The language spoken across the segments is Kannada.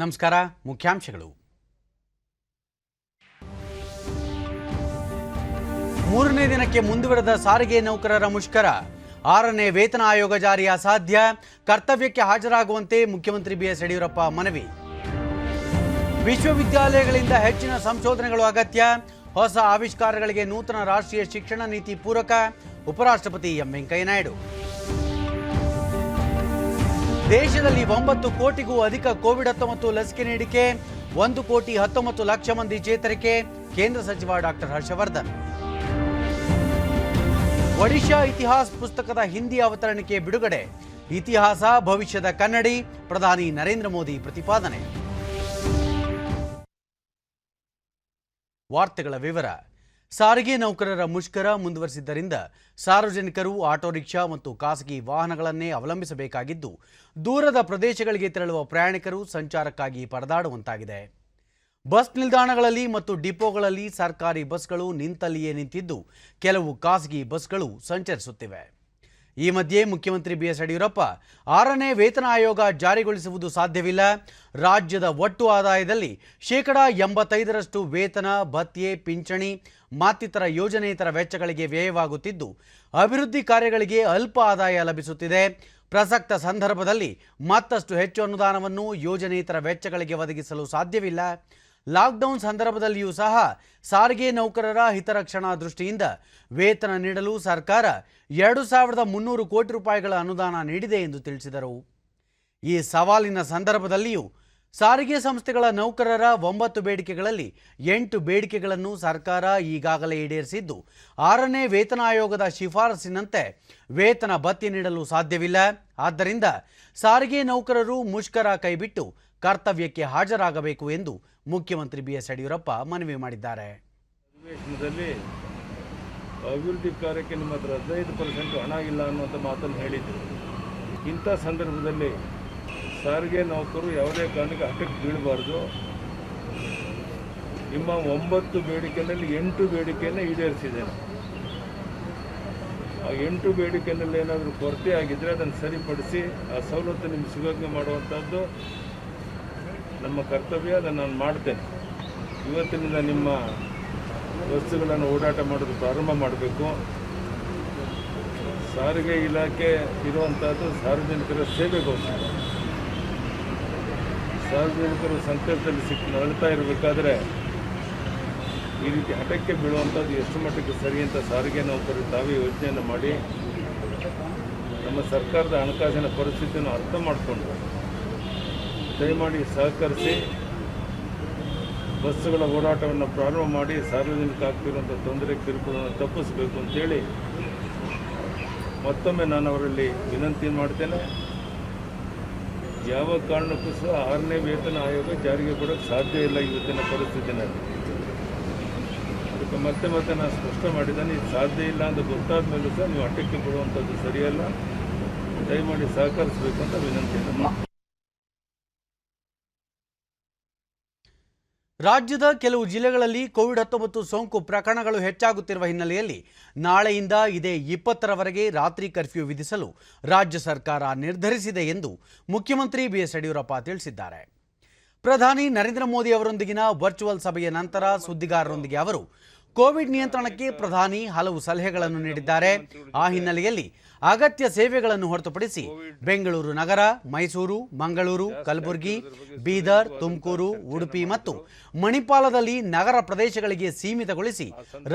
ನಮಸ್ಕಾರ. ಮುಖ್ಯಾಂಶಗಳು. ಮೂರನೇ ದಿನಕ್ಕೆ ಮುಂದುವರೆದ ಸಾರಿಗೆ ನೌಕರರ ಮುಷ್ಕರ. 6ನೇ ವೇತನ ಆಯೋಗ ಜಾರಿ ಅಸಾಧ್ಯ. ಕರ್ತವ್ಯಕ್ಕೆ ಹಾಜರಾಗುವಂತೆ ಮುಖ್ಯಮಂತ್ರಿ ಬಿಎಸ್ ಯಡಿಯೂರಪ್ಪ ಮನವಿ. ವಿಶ್ವವಿದ್ಯಾಲಯಗಳಿಂದ ಹೆಚ್ಚಿನ ಸಂಶೋಧನೆಗಳು ಅಗತ್ಯ. ಹೊಸ ಆವಿಷ್ಕಾರಗಳಿಗೆ ನೂತನ ರಾಷ್ಟ್ರೀಯ ಶಿಕ್ಷಣ ನೀತಿ ಪೂರಕ. ಉಪರಾಷ್ಟ್ರಪತಿ ಎಂ ವೆಂಕಯ್ಯ ನಾಯ್ಡು. ದೇಶದಲ್ಲಿ 9 ಕೋಟಿಗೂ ಅಧಿಕ ಕೋವಿಡ್-19 ಲಸಿಕೆ ನೀಡಿಕೆ. 1,19,00,000 ಮಂದಿ ಚೇತರಿಕೆ. ಕೇಂದ್ರ ಸಚಿವ ಡಾಕ್ಟರ್ ಹರ್ಷವರ್ಧನ್. ಒಡಿಶಾ ಇತಿಹಾಸ ಪುಸ್ತಕದ ಹಿಂದಿ ಅವತರಣಿಕೆ ಬಿಡುಗಡೆ. ಇತಿಹಾಸ ಭವಿಷ್ಯದ ಕನ್ನಡಿ. ಪ್ರಧಾನಿ ನರೇಂದ್ರ ಮೋದಿ ಪ್ರತಿಪಾದನೆ. ವಾರ್ತೆಗಳ ವಿವರ. ಸಾರಿಗೆ ನೌಕರರ ಮುಷ್ಕರ ಮುಂದುವರಿಸಿದ್ದರಿಂದ ಸಾರ್ವಜನಿಕರು ಆಟೋ ರಿಕ್ಷಾ ಮತ್ತು ಖಾಸಗಿ ವಾಹನಗಳನ್ನೇ ಅವಲಂಬಿಸಬೇಕಾಗಿದ್ದು, ದೂರದ ಪ್ರದೇಶಗಳಿಗೆ ತೆರಳುವ ಪ್ರಯಾಣಿಕರು ಸಂಚಾರಕ್ಕಾಗಿ ಪರದಾಡುವಂತಾಗಿದೆ. ಬಸ್ ನಿಲ್ದಾಣಗಳಲ್ಲಿ ಮತ್ತು ಡಿಪೋಗಳಲ್ಲಿ ಸರ್ಕಾರಿ ಬಸ್ಗಳು ನಿಂತಲ್ಲಿಯೇ ನಿಂತಿದ್ದು, ಕೆಲವು ಖಾಸಗಿ ಬಸ್ಗಳು ಸಂಚರಿಸುತ್ತಿವೆ. ಈ ಮಧ್ಯೆ ಮುಖ್ಯಮಂತ್ರಿ ಬಿಎಸ್ ಯಡಿಯೂರಪ್ಪ 6ನೇ ವೇತನ ಆಯೋಗ ಜಾರಿಗೊಳಿಸುವುದು ಸಾಧ್ಯವಿಲ್ಲ. ರಾಜ್ಯದ ಒಟ್ಟು ಆದಾಯದಲ್ಲಿ 85% ವೇತನ, ಭತ್ಯೆ, ಪಿಂಚಣಿ ಮತ್ತಿತರ ಯೋಜನೆಯಿತರ ವೆಚ್ಚಗಳಿಗೆ ವ್ಯಯವಾಗುತ್ತಿದ್ದು, ಅಭಿವೃದ್ಧಿ ಕಾರ್ಯಗಳಿಗೆ ಅಲ್ಪ ಆದಾಯ ಲಭಿಸುತ್ತಿದೆ. ಪ್ರಸಕ್ತ ಸಂದರ್ಭದಲ್ಲಿ ಮತ್ತಷ್ಟು ಹೆಚ್ಚು ಅನುದಾನವನ್ನು ಯೋಜನೆಯಿತರ ವೆಚ್ಚಗಳಿಗೆ ಒದಗಿಸಲು ಸಾಧ್ಯವಿಲ್ಲ. ಲಾಕ್ಡೌನ್ ಸಂದರ್ಭದಲ್ಲಿಯೂ ಸಹ ಸಾರಿಗೆ ನೌಕರರ ಹಿತರಕ್ಷಣಾ ದೃಷ್ಟಿಯಿಂದ ವೇತನ ನೀಡಲು ಸರ್ಕಾರ 2,300 ಕೋಟಿ ರೂಪಾಯಿಗಳ ಅನುದಾನ ನೀಡಿದೆ ಎಂದು ತಿಳಿಸಿದರು. ಈ ಸವಾಲಿನ ಸಂದರ್ಭದಲ್ಲಿಯೂ ಸಾರಿಗೆ ಸಂಸ್ಥೆಗಳ ನೌಕರರ 9 ಬೇಡಿಕೆಗಳಲ್ಲಿ 8 ಬೇಡಿಕೆಗಳನ್ನು ಸರ್ಕಾರ ಈಗಾಗಲೇ ಈಡೇರಿಸಿದ್ದು, 6ನೇ ವೇತನ ಆಯೋಗದ ಶಿಫಾರಸಿನಂತೆ ವೇತನ ಭತ್ಯೆ ನೀಡಲು ಸಾಧ್ಯವಿಲ್ಲ. ಆದ್ದರಿಂದ ಸಾರಿಗೆ ನೌಕರರು ಮುಷ್ಕರ ಕೈಬಿಟ್ಟು ಕರ್ತವ್ಯಕ್ಕೆ ಹಾಜರಾಗಬೇಕು ಎಂದು ಮುಖ್ಯಮಂತ್ರಿ ಬಿಎಸ್ ಯಡಿಯೂರಪ್ಪ ಮನವಿ ಮಾಡಿದ್ದಾರೆ. ಅಧಿವೇಶನದಲ್ಲಿ ಅಭಿವೃದ್ಧಿ ಕಾರ್ಯಕ್ಕೆ ನಿಮ್ಮ ಹತ್ರ 15% ಹಣ ಇಲ್ಲ ಅನ್ನುವಂಥ ಮಾತನ್ನು ಹೇಳಿದರು. ಇಂಥ ಸಂದರ್ಭದಲ್ಲಿ ಸಾರಿಗೆ ನೌಕರರು ಯಾವುದೇ ಕಾರಣಕ್ಕೆ ಹಠಕ್ಕೆ ಬೀಳಬಾರ್ದು. ನಿಮ್ಮ 9 ಬೇಡಿಕೆಯಲ್ಲಿ 8 ಬೇಡಿಕೆಯನ್ನು ಈಡೇರಿಸಿದ್ದೇನೆ. ಆ 8 ಬೇಡಿಕೆಯಲ್ಲಿ ಏನಾದರೂ ಕೊರತೆ ಆಗಿದ್ದರೆ ಅದನ್ನು ಸರಿಪಡಿಸಿ ಆ ಸವಲತ್ತು ನಿಮ್ಗೆ ಸಿಗೋಂಗೆ ಮಾಡುವಂಥದ್ದು ನಮ್ಮ ಕರ್ತವ್ಯ. ಅದನ್ನು ನಾನು ಮಾಡ್ತೇನೆ. ಇವತ್ತಿನಿಂದ ನಿಮ್ಮ ವಸ್ತುಗಳನ್ನು ಓಡಾಟ ಮಾಡೋದು ಪ್ರಾರಂಭ ಮಾಡಬೇಕು. ಸಾರಿಗೆ ಇಲಾಖೆ ಇರುವಂಥದ್ದು ಸಾರ್ವಜನಿಕರ ಸೇವೆಗೋಸ್ಕರ. ಸಾರ್ವಜನಿಕರು ಸಂಕಷ್ಟದಲ್ಲಿ ನರಳ್ತಾ ಇರಬೇಕಾದ್ರೆ ಈ ರೀತಿ ಹಠಕ್ಕೆ ಬೀಳುವಂಥದ್ದು ಎಷ್ಟು ಮಟ್ಟಕ್ಕೆ ಸರಿ ಅಂತ ಸಾರಿಗೆ ನೌಕರರು ತಾವೇ ಯೋಚನೆಯನ್ನು ಮಾಡಿ ನಮ್ಮ ಸರ್ಕಾರದ ಹಣಕಾಸಿನ ಪರಿಸ್ಥಿತಿಯನ್ನು ಅರ್ಥ ಮಾಡಿಕೊಂಡು ದಯಮಾಡಿ ಸಹಕರಿಸಿ ಬಸ್ಸುಗಳ ಓಡಾಟವನ್ನು ಪ್ರಾರಂಭ ಮಾಡಿ ಸಾರ್ವಜನಿಕ ಆಗ್ತಿರುವಂಥ ತೊಂದರೆ ಕಿರುಕುಳನ್ನು ತಪ್ಪಿಸಬೇಕು ಅಂತೇಳಿ ಮತ್ತೊಮ್ಮೆ ನಾನು ಅವರಲ್ಲಿ ವಿನಂತಿ ಮಾಡ್ತೇನೆ. ಯಾವ ಕಾರಣಕ್ಕೂ ಸಹ 6ನೇ ವೇತನ ಆಯೋಗ ಜಾರಿಗೆ ಕೊಡೋಕ್ಕೆ ಸಾಧ್ಯ ಇಲ್ಲ ಇವತ್ತಿನ ಪರಿಸ್ಥಿತಿನಲ್ಲಿ. ಅದಕ್ಕೆ ಮತ್ತೆ ನಾನು ಸ್ಪಷ್ಟ ಮಾಡಿದ್ದೇನೆ, ಇದು ಸಾಧ್ಯ ಇಲ್ಲ ಅಂತ ಗೊತ್ತಾದ ಮೇಲೂ ಸಹ ನೀವು ಹಠಕ್ಕೆ ಬಿಡುವಂಥದ್ದು ಸರಿಯಲ್ಲ. ದಯಮಾಡಿ ಸಹಕರಿಸಬೇಕು ಅಂತ ವಿನಂತಿಯನ್ನು ಮಾಡಿ. ರಾಜ್ಯದ ಕೆಲವು ಜಿಲ್ಲೆಗಳಲ್ಲಿ ಕೋವಿಡ್-19 ಸೋಂಕು ಪ್ರಕರಣಗಳು ಹೆಚ್ಚಾಗುತ್ತಿರುವ ಹಿನ್ನೆಲೆಯಲ್ಲಿ ನಾಳೆಯಿಂದ ಇದೇ 20ರವರೆಗೆ ರಾತ್ರಿ ಕರ್ಫ್ಯೂ ವಿಧಿಸಲು ರಾಜ್ಯ ಸರ್ಕಾರ ನಿರ್ಧರಿಸಿದೆ ಎಂದು ಮುಖ್ಯಮಂತ್ರಿ ಬಿಎಸ್ ಯಡಿಯೂರಪ್ಪ ತಿಳಿಸಿದ್ದಾರೆ. ಪ್ರಧಾನಿ ನರೇಂದ್ರ ಮೋದಿ ಅವರೊಂದಿಗಿನ ವರ್ಚುವಲ್ ಸಭೆಯ ನಂತರ ಸುದ್ದಿಗಾರರೊಂದಿಗೆ ಅವರು ಕೋವಿಡ್ ನಿಯಂತ್ರಣಕ್ಕೆ ಪ್ರಧಾನಿ ಹಲವು ಸಲಹೆಗಳನ್ನು ನೀಡಿದ್ದಾರೆ. ಆ ಹಿನ್ನೆಲೆಯಲ್ಲಿ ಅಗತ್ಯ ಸೇವೆಗಳನ್ನು ಹೊರತುಪಡಿಸಿ ಬೆಂಗಳೂರು ನಗರ, ಮೈಸೂರು, ಮಂಗಳೂರು, ಕಲಬುರಗಿ, ಬೀದರ್, ತುಮಕೂರು, ಉಡುಪಿ ಮತ್ತು ಮಣಿಪಾಲದಲ್ಲಿ ನಗರ ಪ್ರದೇಶಗಳಿಗೆ ಸೀಮಿತಗೊಳಿಸಿ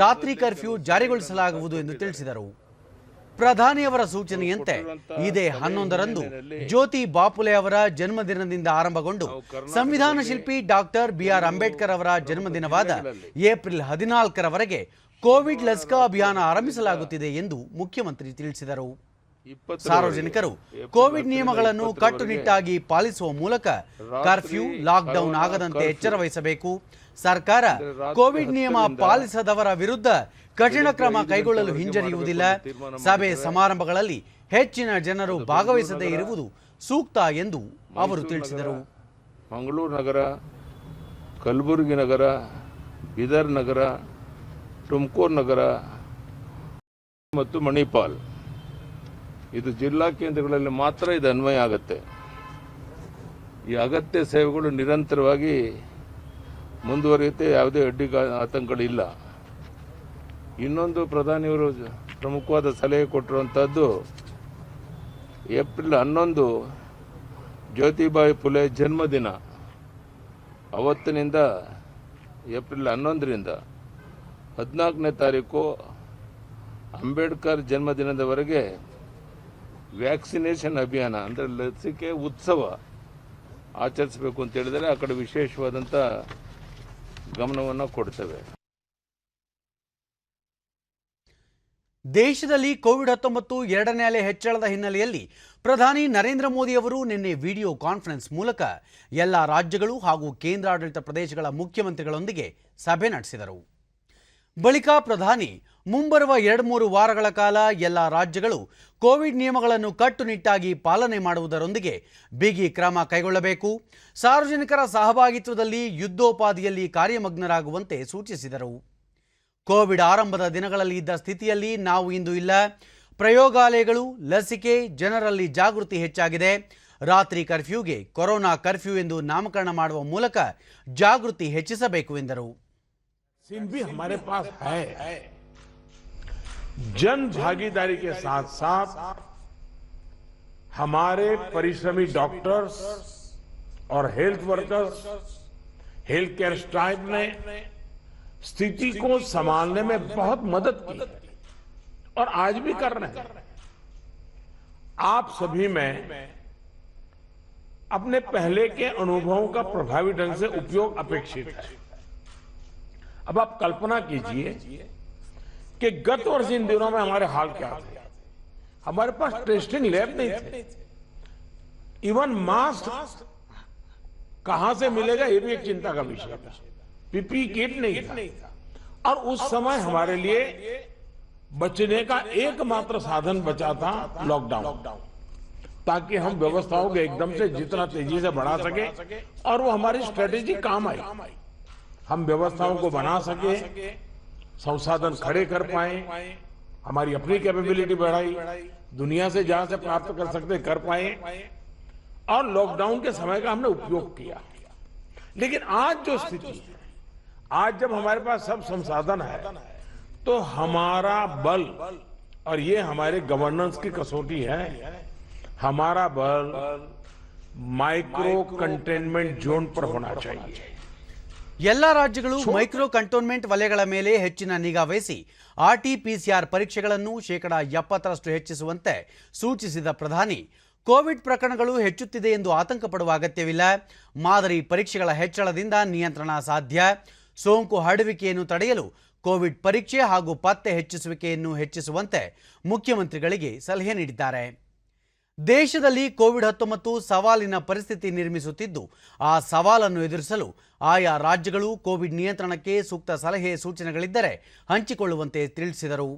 ರಾತ್ರಿ ಕರ್ಫ್ಯೂ ಜಾರಿಗೊಳಿಸಲಾಗುವುದು ಎಂದು ತಿಳಿಸಿದರು. ಪ್ರಧಾನಿಯವರ ಸೂಚನೆಯಂತೆ ಇದೇ 11ರಂದು ಜ್ಯೋತಿ ಬಾಪುಲೆ ಅವರ ಜನ್ಮದಿನದಿಂದ ಆರಂಭಗೊಂಡು ಸಂವಿಧಾನ ಶಿಲ್ಪಿ ಡಾಕ್ಟರ್ ಬಿಆರ್ ಅಂಬೇಡ್ಕರ್ ಅವರ ಜನ್ಮದಿನವಾದ ಏಪ್ರಿಲ್ 14ರವರೆಗೆ ಕೋವಿಡ್ ಲಸಿಕಾ ಅಭಿಯಾನ ಆರಂಭಿಸಲಾಗುತ್ತಿದೆ ಎಂದು ಮುಖ್ಯಮಂತ್ರಿ ತಿಳಿಸಿದರು. ಸಾರ್ವಜನಿಕರು ಕೋವಿಡ್ ನಿಯಮಗಳನ್ನು ಕಟ್ಟುನಿಟ್ಟಾಗಿ ಪಾಲಿಸುವ ಮೂಲಕ ಕರ್ಫ್ಯೂ, ಲಾಕ್ಡೌನ್ ಆಗದಂತೆ ಎಚ್ಚರ ವಹಿಸಬೇಕು. ಸರ್ಕಾರ ಕೋವಿಡ್ ನಿಯಮ ಪಾಲಿಸದವರ ವಿರುದ್ಧ ಕಠಿಣ ಕ್ರಮ ಕೈಗೊಳ್ಳಲು ಹಿಂಜರಿಯುವುದಿಲ್ಲ. ಸಭೆ ಸಮಾರಂಭಗಳಲ್ಲಿ ಹೆಚ್ಚಿನ ಜನರು ಭಾಗವಹಿಸದೇ ಇರುವುದು ಸೂಕ್ತ ಎಂದು ಅವರು ತಿಳಿಸಿದರು. ಮಂಗಳೂರು ನಗರ, ಕಲಬುರಗಿ ನಗರ, ಬೀದರ್ ನಗರ, ತುಮಕೂರು ನಗರ ಮತ್ತು ಮಣಿಪಾಲ್ ಇದು ಜಿಲ್ಲಾ ಕೇಂದ್ರಗಳಲ್ಲಿ ಮಾತ್ರ ಇದು ಅನ್ವಯ ಆಗುತ್ತೆ. ಈ ಅಗತ್ಯ ಸೇವೆಗಳು ನಿರಂತರವಾಗಿ ಮುಂದುವರಿಯುತ್ತೆ, ಯಾವುದೇ ಆತಂಕಗಳಿಲ್ಲ. ಇನ್ನೊಂದು ಪ್ರಧಾನಿಯವರು ಪ್ರಮುಖವಾದ ಸಲಹೆ ಕೊಟ್ಟಿರುವಂಥದ್ದು, ಏಪ್ರಿಲ್ 11 ಜ್ಯೋತಿಬಾಯಿ ಫುಲೆ ಜನ್ಮದಿನ. ಅವತ್ತಿನಿಂದ ಏಪ್ರಿಲ್ 11ರಿಂದ 14ನೇ ತಾರೀಕು ಅಂಬೇಡ್ಕರ್ ಜನ್ಮದಿನದವರೆಗೆ ವ್ಯಾಕ್ಸಿನೇಷನ್ ಅಭಿಯಾನ ಅಂದರೆ ಲಸಿಕೆ ಉತ್ಸವ ಆಚರಿಸಬೇಕು ಅಂತ ಹೇಳಿದರೆ ಆ ಕಡೆ ವಿಶೇಷವಾದಂಥ ಗಮನವನ್ನು ಕೊಡ್ತೇವೆ. ದೇಶದಲ್ಲಿ ಕೋವಿಡ್-19 ಎರಡನೇ ಅಲೆ ಹೆಚ್ಚಳದ ಹಿನ್ನೆಲೆಯಲ್ಲಿ ಪ್ರಧಾನಿ ನರೇಂದ್ರ ಮೋದಿ ಅವರು ನಿನ್ನೆ ವಿಡಿಯೋ ಕಾನ್ಫರೆನ್ಸ್ ಮೂಲಕ ಎಲ್ಲ ರಾಜ್ಯಗಳು ಹಾಗೂ ಕೇಂದ್ರಾಡಳಿತ ಪ್ರದೇಶಗಳ ಮುಖ್ಯಮಂತ್ರಿಗಳೊಂದಿಗೆ ಸಭೆ ನಡೆಸಿದರು. ಬಳಿಕ ಪ್ರಧಾನಿ ಮುಂಬರುವ 2-3 ವಾರಗಳ ಕಾಲ ಎಲ್ಲ ರಾಜ್ಯಗಳು ಕೋವಿಡ್ ನಿಯಮಗಳನ್ನು ಕಟ್ಟುನಿಟ್ಟಾಗಿ ಪಾಲನೆ ಮಾಡುವುದರೊಂದಿಗೆ ಬಿಗಿ ಕ್ರಮ ಕೈಗೊಳ್ಳಬೇಕು, ಸಾರ್ವಜನಿಕರ ಸಹಭಾಗಿತ್ವದಲ್ಲಿ ಯುದ್ಧೋಪಾದಿಯಲ್ಲಿ ಕಾರ್ಯಮಗ್ನರಾಗುವಂತೆ ಸೂಚಿಸಿದರು. ಕೋವಿಡ್ ಆರಂಭದ ದಿನಗಳಲ್ಲಿ ಇದ್ದ ಸ್ಥಿತಿಯಲ್ಲಿ ನಾವು ಇಂದು ಇಲ್ಲ. ಪ್ರಯೋಗಾಲಯಗಳು, ಲಸಿಕೆ, ಜನರಲ್ಲಿ ಜಾಗೃತಿ ಹೆಚ್ಚಾಗಿದೆ. ರಾತ್ರಿ ಕರ್ಫ್ಯೂಗೆ ಕೊರೋನಾ ಕರ್ಫ್ಯೂ ಎಂದು ನಾಮಕರಣ ಮಾಡುವ ಮೂಲಕ ಜಾಗೃತಿ ಹೆಚ್ಚಿಸಬೇಕು ಎಂದರು. भी हमारे पास है। जन भागीदारी के साथ साथ हमारे परिश्रमी डॉक्टर्स और health workers, health care staff ने स्थिति को संभालने में बहुत मदद की और आज भी कर रहे हैं। आप सभी में अपने पहले के अनुभवों का प्रभावी ढंग से उपयोग अपेक्षित है। अब आप कल्पना कीजिए कि गत वर्ष इन दिनों में हमारे हाल क्या थे। हमारे पास टेस्टिंग लैब नहीं थे, इवन मास्क कहां से मिलेगा ये भी एक चिंता का विषय था, पीपी किट नहीं था। और उस समय हमारे लिए बचने का एकमात्र साधन बचा था लॉकडाउन, ताकि हम व्यवस्थाओं को एकदम से जितना तेजी से बढ़ा सके और वो हमारी स्ट्रेटेजी काम आई। हम व्यवस्थाओं को बना सके, संसाधन खड़े कर पाए, हमारी अपनी कैपेबिलिटी बढ़ाई, दुनिया से जहां से प्राप्त कर सकते कर पाए और लॉकडाउन के समय का हमने उपयोग किया। लेकिन आज जो स्थिति है, आज जब हमारे पास सब संसाधन है तो हमारा बल, और ये हमारे गवर्नेंस की कसौटी है, हमारा बल माइक्रो कंटेनमेंट जोन पर होना चाहिए। ಎಲ್ಲ ರಾಜ್ಯಗಳು ಮೈಕ್ರೋ ಕಂಟೋನ್ಮೆಂಟ್ ವಲಯಗಳ ಮೇಲೆ ಹೆಚ್ಚಿನ ನಿಗಾ ವಹಿಸಿ RT-PCR ಪರೀಕ್ಷೆಗಳನ್ನು 70% ಹೆಚ್ಚಿಸುವಂತೆ ಸೂಚಿಸಿದ ಪ್ರಧಾನಿ, ಕೋವಿಡ್ ಪ್ರಕರಣಗಳು ಹೆಚ್ಚುತ್ತಿದೆ ಎಂದು ಆತಂಕ ಪಡುವ ಅಗತ್ಯವಿಲ್ಲ. ಮಾದರಿ ಪರೀಕ್ಷೆಗಳ ಹೆಚ್ಚಳದಿಂದ ನಿಯಂತ್ರಣ ಸಾಧ್ಯ. ಸೋಂಕು ಹರಡುವಿಕೆಯನ್ನು ತಡೆಯಲು ಕೋವಿಡ್ ಪರೀಕ್ಷೆ ಹಾಗೂ ಪತ್ತೆ ಹೆಚ್ಚಿಸುವಿಕೆಯನ್ನು ಹೆಚ್ಚಿಸುವಂತೆ ಮುಖ್ಯಮಂತ್ರಿಗಳಿಗೆ ಸಲಹೆ ನೀಡಿದ್ದಾರೆ. ದೇಶದಲ್ಲಿ ಕೋವಿಡ್-19 ಸವಾಲಿನ ಪರಿಸ್ಥಿತಿ ನಿರ್ಮಿಸುತ್ತಿದ್ದು, ಆ ಸವಾಲನ್ನು ಎದುರಿಸಲು ಆಯಾ ರಾಜ್ಯಗಳು ಕೋವಿಡ್ ನಿಯಂತ್ರಣಕ್ಕೆ ಸೂಕ್ತ ಸಲಹೆ ಸೂಚನೆಗಳಿದ್ದರೆ ಹಂಚಿಕೊಳ್ಳುವಂತೆ ತಿಳಿಸಿದರು.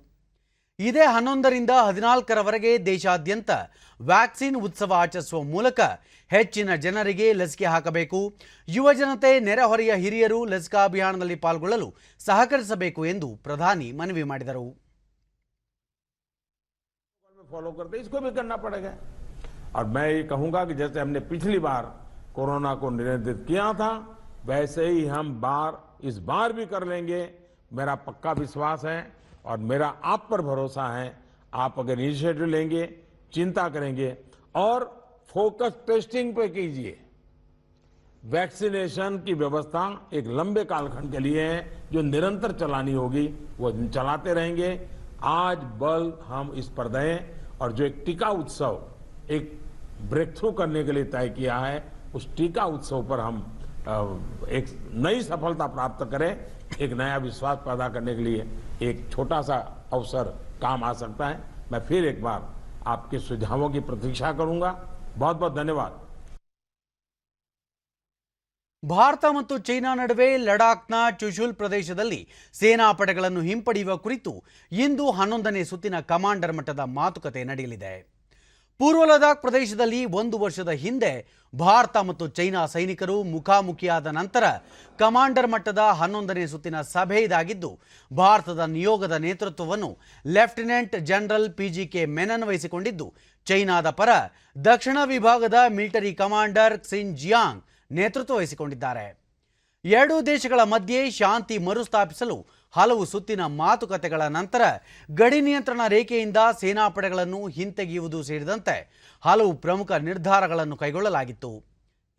ಇದೇ 11ರಿಂದ 14ರವರೆಗೆ ದೇಶಾದ್ಯಂತ ವ್ಯಾಕ್ಸಿನ್ ಉತ್ಸವ ಆಚರಿಸುವ ಮೂಲಕ ಹೆಚ್ಚಿನ ಜನರಿಗೆ ಲಸಿಕೆ ಹಾಕಬೇಕು. ಯುವಜನತೆ, ನೆರೆಹೊರೆಯ ಹಿರಿಯರು ಲಸಿಕಾ ಅಭಿಯಾನದಲ್ಲಿ ಪಾಲ್ಗೊಳ್ಳಲು ಸಹಕರಿಸಬೇಕು ಎಂದು ಪ್ರಧಾನಿ ಮನವಿ ಮಾಡಿದರು. फॉलो करते इसको भी करना पड़ेगा। और मैं ये कहूंगा कि जैसे हमने पिछली बार कोरोना को नियंत्रित किया था, वैसे ही हम इस बार भी कर लेंगे। मेरा पक्का विश्वास है और मेरा आप पर भरोसा है। आप अगर इनिशिएटिव लेंगे, चिंता करेंगे और फोकस टेस्टिंग पे कीजिए। वैक्सीनेशन की व्यवस्था एक लंबे कालखंड के लिए है, जो निरंतर चलानी होगी, वो चलाते रहेंगे। आज बल हम इस पर दें और जो एक टीका उत्सव एक ब्रेक थ्रू करने के लिए तय किया है, उस टीका उत्सव पर हम एक नई सफलता प्राप्त करें। एक नया विश्वास पैदा करने के लिए एक छोटा सा अवसर काम आ सकता है। मैं फिर एक बार आपके सुझावों की प्रतीक्षा करूंगा। बहुत बहुत धन्यवाद। ಭಾರತ ಮತ್ತು ಚೈನಾ ನಡುವೆ ಲಡಾಖ್ನ ಚುಶುಲ್ ಪ್ರದೇಶದಲ್ಲಿ ಸೇನಾ ಪಡೆಗಳನ್ನು ಹಿಂಪಡೆಯುವ ಕುರಿತು ಇಂದು 11ನೇ ಸುತ್ತಿನ ಕಮಾಂಡರ್ ಮಟ್ಟದ ಮಾತುಕತೆ ನಡೆಯಲಿದೆ. ಪೂರ್ವ ಲದಾಖ್ ಪ್ರದೇಶದಲ್ಲಿ 1 ವರ್ಷದ ಹಿಂದೆ ಭಾರತ ಮತ್ತು ಚೈನಾ ಸೈನಿಕರು ಮುಖಾಮುಖಿಯಾದ ನಂತರ ಕಮಾಂಡರ್ ಮಟ್ಟದ 11ನೇ ಸುತ್ತಿನ ಸಭೆ ಇದಾಗಿದ್ದು, ಭಾರತದ ನಿಯೋಗದ ನೇತೃತ್ವವನ್ನು ಲೆಫ್ಟಿನೆಂಟ್ ಜನರಲ್ PGK ಮೆನನ್ ವಹಿಸಿಕೊಂಡಿದ್ದು, ಚೈನಾದ ಪರ ದಕ್ಷಿಣ ವಿಭಾಗದ ಮಿಲಿಟರಿ ಕಮಾಂಡರ್ ಕ್ಸಿನ್ ಜಿಯಾಂಗ್ ನೇತೃತ್ವ ವಹಿಸಿಕೊಂಡಿದ್ದಾರೆ. ಎರಡೂ ದೇಶಗಳ ಮಧ್ಯೆ ಶಾಂತಿ ಮರುಸ್ಥಾಪಿಸಲು ಹಲವು ಸುತ್ತಿನ ಮಾತುಕತೆಗಳ ನಂತರ ಗಡಿ ನಿಯಂತ್ರಣ ರೇಖೆಯಿಂದ ಸೇನಾಪಡೆಗಳನ್ನು ಹಿಂತೆಗೆಯುವುದು ಸೇರಿದಂತೆ ಹಲವು ಪ್ರಮುಖ ನಿರ್ಧಾರಗಳನ್ನು ಕೈಗೊಳ್ಳಲಾಗಿತ್ತು.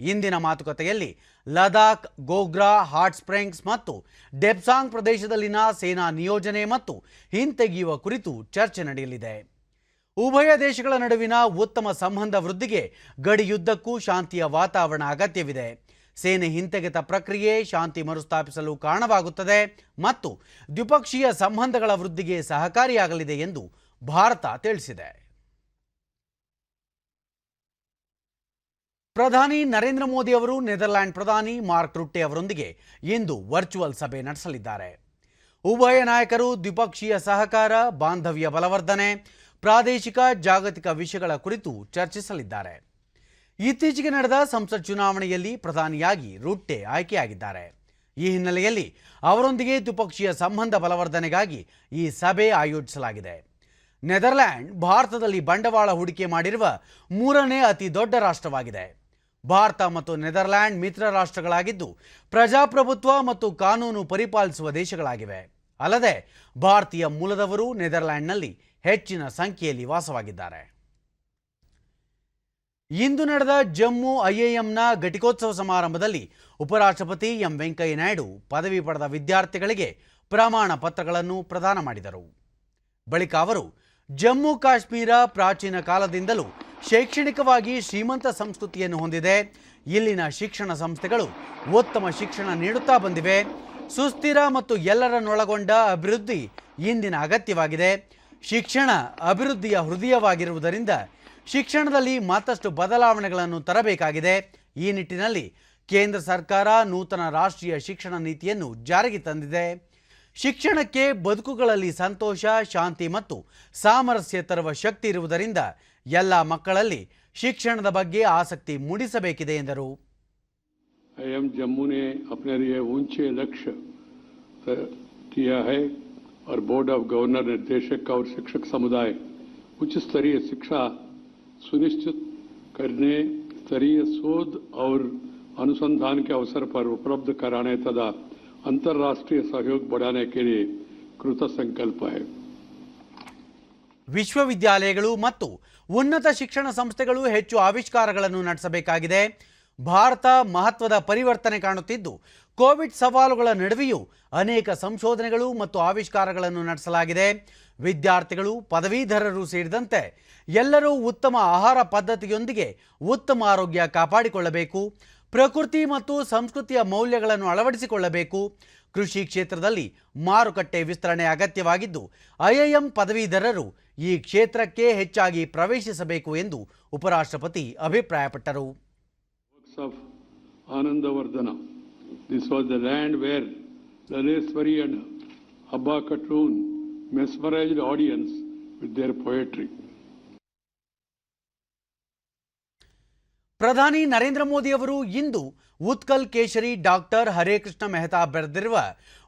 ಇಂದಿನ ಮಾತುಕತೆಯಲ್ಲಿ ಲದಾಖ್, ಗೋಗ್ರಾ, ಹಾಟ್ ಸ್ಪ್ರಿಂಗ್ಸ್ ಮತ್ತು ಡೆಪ್ಸಾಂಗ್ ಪ್ರದೇಶದಲ್ಲಿನ ಸೇನಾ ನಿಯೋಜನೆ ಮತ್ತು ಹಿಂತೆಗೆಯುವ ಕುರಿತು ಚರ್ಚೆ ನಡೆಯಲಿದೆ. ಉಭಯ ದೇಶಗಳ ನಡುವಿನ ಉತ್ತಮ ಸಂಬಂಧ ವೃದ್ಧಿಗೆ ಗಡಿಯುದ್ದಕ್ಕೂ ಶಾಂತಿಯ ವಾತಾವರಣ ಅಗತ್ಯವಿದೆ. ಸೇನೆ ಹಿಂತೆಗೆತ ಪ್ರಕ್ರಿಯೆ ಶಾಂತಿ ಮರುಸ್ಥಾಪಿಸಲು ಕಾರಣವಾಗುತ್ತದೆ ಮತ್ತು ದ್ವಿಪಕ್ಷೀಯ ಸಂಬಂಧಗಳ ವೃದ್ಧಿಗೆ ಸಹಕಾರಿಯಾಗಲಿದೆ ಎಂದು ಭಾರತ ತಿಳಿಸಿದೆ. ಪ್ರಧಾನಿ ನರೇಂದ್ರ ಮೋದಿ ಅವರು ನೆದರ್ಲ್ಯಾಂಡ್ ಪ್ರಧಾನಿ ಮಾರ್ಕ್ ರುಟ್ಟೆ ಅವರೊಂದಿಗೆ ಇಂದು ವರ್ಚುವಲ್ ಸಭೆ ನಡೆಸಲಿದ್ದಾರೆ. ಉಭಯ ನಾಯಕರು ದ್ವಿಪಕ್ಷೀಯ ಸಹಕಾರ, ಬಾಂಧವ್ಯ ಬಲವರ್ಧನೆ, ಪ್ರಾದೇಶಿಕ ಜಾಗತಿಕ ವಿಷಯಗಳ ಕುರಿತು ಚರ್ಚಿಸಲಿದ್ದಾರೆ. ಇತ್ತೀಚೆಗೆ ನಡೆದ ಸಂಸತ್ ಚುನಾವಣೆಯಲ್ಲಿ ಪ್ರಧಾನಿಯಾಗಿ ರುಟ್ಟೆ ಆಯ್ಕೆಯಾಗಿದ್ದಾರೆ. ಈ ಹಿನ್ನೆಲೆಯಲ್ಲಿ ಅವರೊಂದಿಗೆ ದ್ವಿಪಕ್ಷೀಯ ಸಂಬಂಧ ಬಲವರ್ಧನೆಗಾಗಿ ಈ ಸಭೆ ಆಯೋಜಿಸಲಾಗಿದೆ. ನೆದರ್ಲ್ಯಾಂಡ್ ಭಾರತದಲ್ಲಿ ಬಂಡವಾಳ ಹೂಡಿಕೆ ಮಾಡಿರುವ 3ನೇ ಅತಿ ದೊಡ್ಡ ರಾಷ್ಟ್ರವಾಗಿದೆ. ಭಾರತ ಮತ್ತು ನೆದರ್ಲ್ಯಾಂಡ್ ಮಿತ್ರ ರಾಷ್ಟ್ರಗಳಾಗಿದ್ದು, ಪ್ರಜಾಪ್ರಭುತ್ವ ಮತ್ತು ಕಾನೂನು ಪರಿಪಾಲಿಸುವ ದೇಶಗಳಾಗಿವೆ. ಅಲ್ಲದೆ ಭಾರತೀಯ ಮೂಲದವರು ನೆದರ್ಲ್ಯಾಂಡ್ನಲ್ಲಿ ಹೆಚ್ಚಿನ ಸಂಖ್ಯೆಯಲ್ಲಿ ವಾಸವಾಗಿದ್ದಾರೆ. ಇಂದು ನಡೆದ ಜಮ್ಮು IIMನ ಘಟಿಕೋತ್ಸವ ಸಮಾರಂಭದಲ್ಲಿ ಉಪರಾಷ್ಟ್ರಪತಿ ವೆಂಕಯ್ಯ ನಾಯ್ಡು ಪದವಿ ಪಡೆದ ವಿದ್ಯಾರ್ಥಿಗಳಿಗೆ ಪ್ರಮಾಣ ಪತ್ರಗಳನ್ನು ಪ್ರದಾನ ಮಾಡಿದರು. ಬಳಿಕ ಅವರು ಜಮ್ಮು ಕಾಶ್ಮೀರ ಪ್ರಾಚೀನ ಕಾಲದಿಂದಲೂ ಶೈಕ್ಷಣಿಕವಾಗಿ ಶ್ರೀಮಂತ ಸಂಸ್ಕೃತಿಯನ್ನು ಹೊಂದಿದೆ. ಇಲ್ಲಿನ ಶಿಕ್ಷಣ ಸಂಸ್ಥೆಗಳು ಉತ್ತಮ ಶಿಕ್ಷಣ ನೀಡುತ್ತಾ ಬಂದಿವೆ. ಸುಸ್ಥಿರ ಮತ್ತು ಎಲ್ಲರನ್ನೊಳಗೊಂಡ ಅಭಿವೃದ್ಧಿ ಇಂದಿನ ಅಗತ್ಯವಾಗಿದೆ. ಶಿಕ್ಷಣ ಅಭಿವೃದ್ಧಿಯ ಹೃದಯವಾಗಿರುವುದರಿಂದ ಶಿಕ್ಷಣದಲ್ಲಿ ಮತ್ತಷ್ಟು ಬದಲಾವಣೆಗಳನ್ನು ತರಬೇಕಾಗಿದೆ. ಈ ನಿಟ್ಟಿನಲ್ಲಿ ಕೇಂದ್ರ ಸರ್ಕಾರ ನೂತನ ರಾಷ್ಟ್ರೀಯ ಶಿಕ್ಷಣ ನೀತಿಯನ್ನು ಜಾರಿಗೆ ತಂದಿದೆ. ಶಿಕ್ಷಣಕ್ಕೆ ಬದುಕುಗಳಲ್ಲಿ ಸಂತೋಷ, ಶಾಂತಿ ಮತ್ತು ಸಾಮರಸ್ಯ ತರುವ ಶಕ್ತಿ ಇರುವುದರಿಂದ ಎಲ್ಲ ಮಕ್ಕಳಲ್ಲಿ ಶಿಕ್ಷಣದ ಬಗ್ಗೆ ಆಸಕ್ತಿ ಮೂಡಿಸಬೇಕಿದೆ ಎಂದರು. IIM जम्मू ने अपने लिए ऊंचे लक्ष्य किया है और बोर्ड ऑफ गवर्नर, निर्देशक और शिक्षक समुदाय उच्च स्तरीय शिक्षा सुनिश्चित करने, स्तरीय शोध और अनुसंधान के अवसर पर उपलब्ध कराने तथा अंतर्राष्ट्रीय सहयोग बढ़ाने के लिए कृत संकल्प है. ವಿಶ್ವವಿದ್ಯಾಲಯಗಳು ಮತ್ತು ಉನ್ನತ ಶಿಕ್ಷಣ ಸಂಸ್ಥೆಗಳು ಹೆಚ್ಚು ಆವಿಷ್ಕಾರಗಳನ್ನು ನಡೆಸಬೇಕಾಗಿದೆ. ಭಾರತ ಮಹತ್ವದ ಪರಿವರ್ತನೆ ಕಾಣುತ್ತಿದ್ದು, ಕೋವಿಡ್ ಸವಾಲುಗಳ ನಡುವೆಯೂ ಅನೇಕ ಸಂಶೋಧನೆಗಳು ಮತ್ತು ಆವಿಷ್ಕಾರಗಳನ್ನು ನಡೆಸಲಾಗಿದೆ. ವಿದ್ಯಾರ್ಥಿಗಳು, ಪದವೀಧರರು ಸೇರಿದಂತೆ ಎಲ್ಲರೂ ಉತ್ತಮ ಆಹಾರ ಪದ್ಧತಿಯೊಂದಿಗೆ ಉತ್ತಮ ಆರೋಗ್ಯ ಕಾಪಾಡಿಕೊಳ್ಳಬೇಕು. ಪ್ರಕೃತಿ ಮತ್ತು ಸಂಸ್ಕೃತಿಯ ಮೌಲ್ಯಗಳನ್ನು ಅಳವಡಿಸಿಕೊಳ್ಳಬೇಕು. ಕೃಷಿ ಕ್ಷೇತ್ರದಲ್ಲಿ ಮಾರುಕಟ್ಟೆ ವಿಸ್ತರಣೆ ಅಗತ್ಯವಾಗಿದ್ದು, IIM ಪದವೀಧರರು ಈ ಕ್ಷೇತ್ರಕ್ಕೆ ಹೆಚ್ಚಾಗಿ ಪ್ರವೇಶಿಸಬೇಕು ಎಂದು ಉಪರಾಷ್ಟ್ರಪತಿ ಅಭಿಪ್ರಾಯಪಟ್ಟರು. Anandavardhana. This was the land where Laleswari and Abba Khatun mesmerized audience with their poetry. ಪ್ರಧಾನಿ ನರೇಂದ್ರ ಮೋದಿ ಅವರು ಇಂದು ಉತ್ಕಲ್ ಕೇಶರಿ ಡಾಕ್ಟರ್ ಹರೇಕೃಷ್ಣ ಮೆಹ್ತಾ ಬರೆದಿರುವ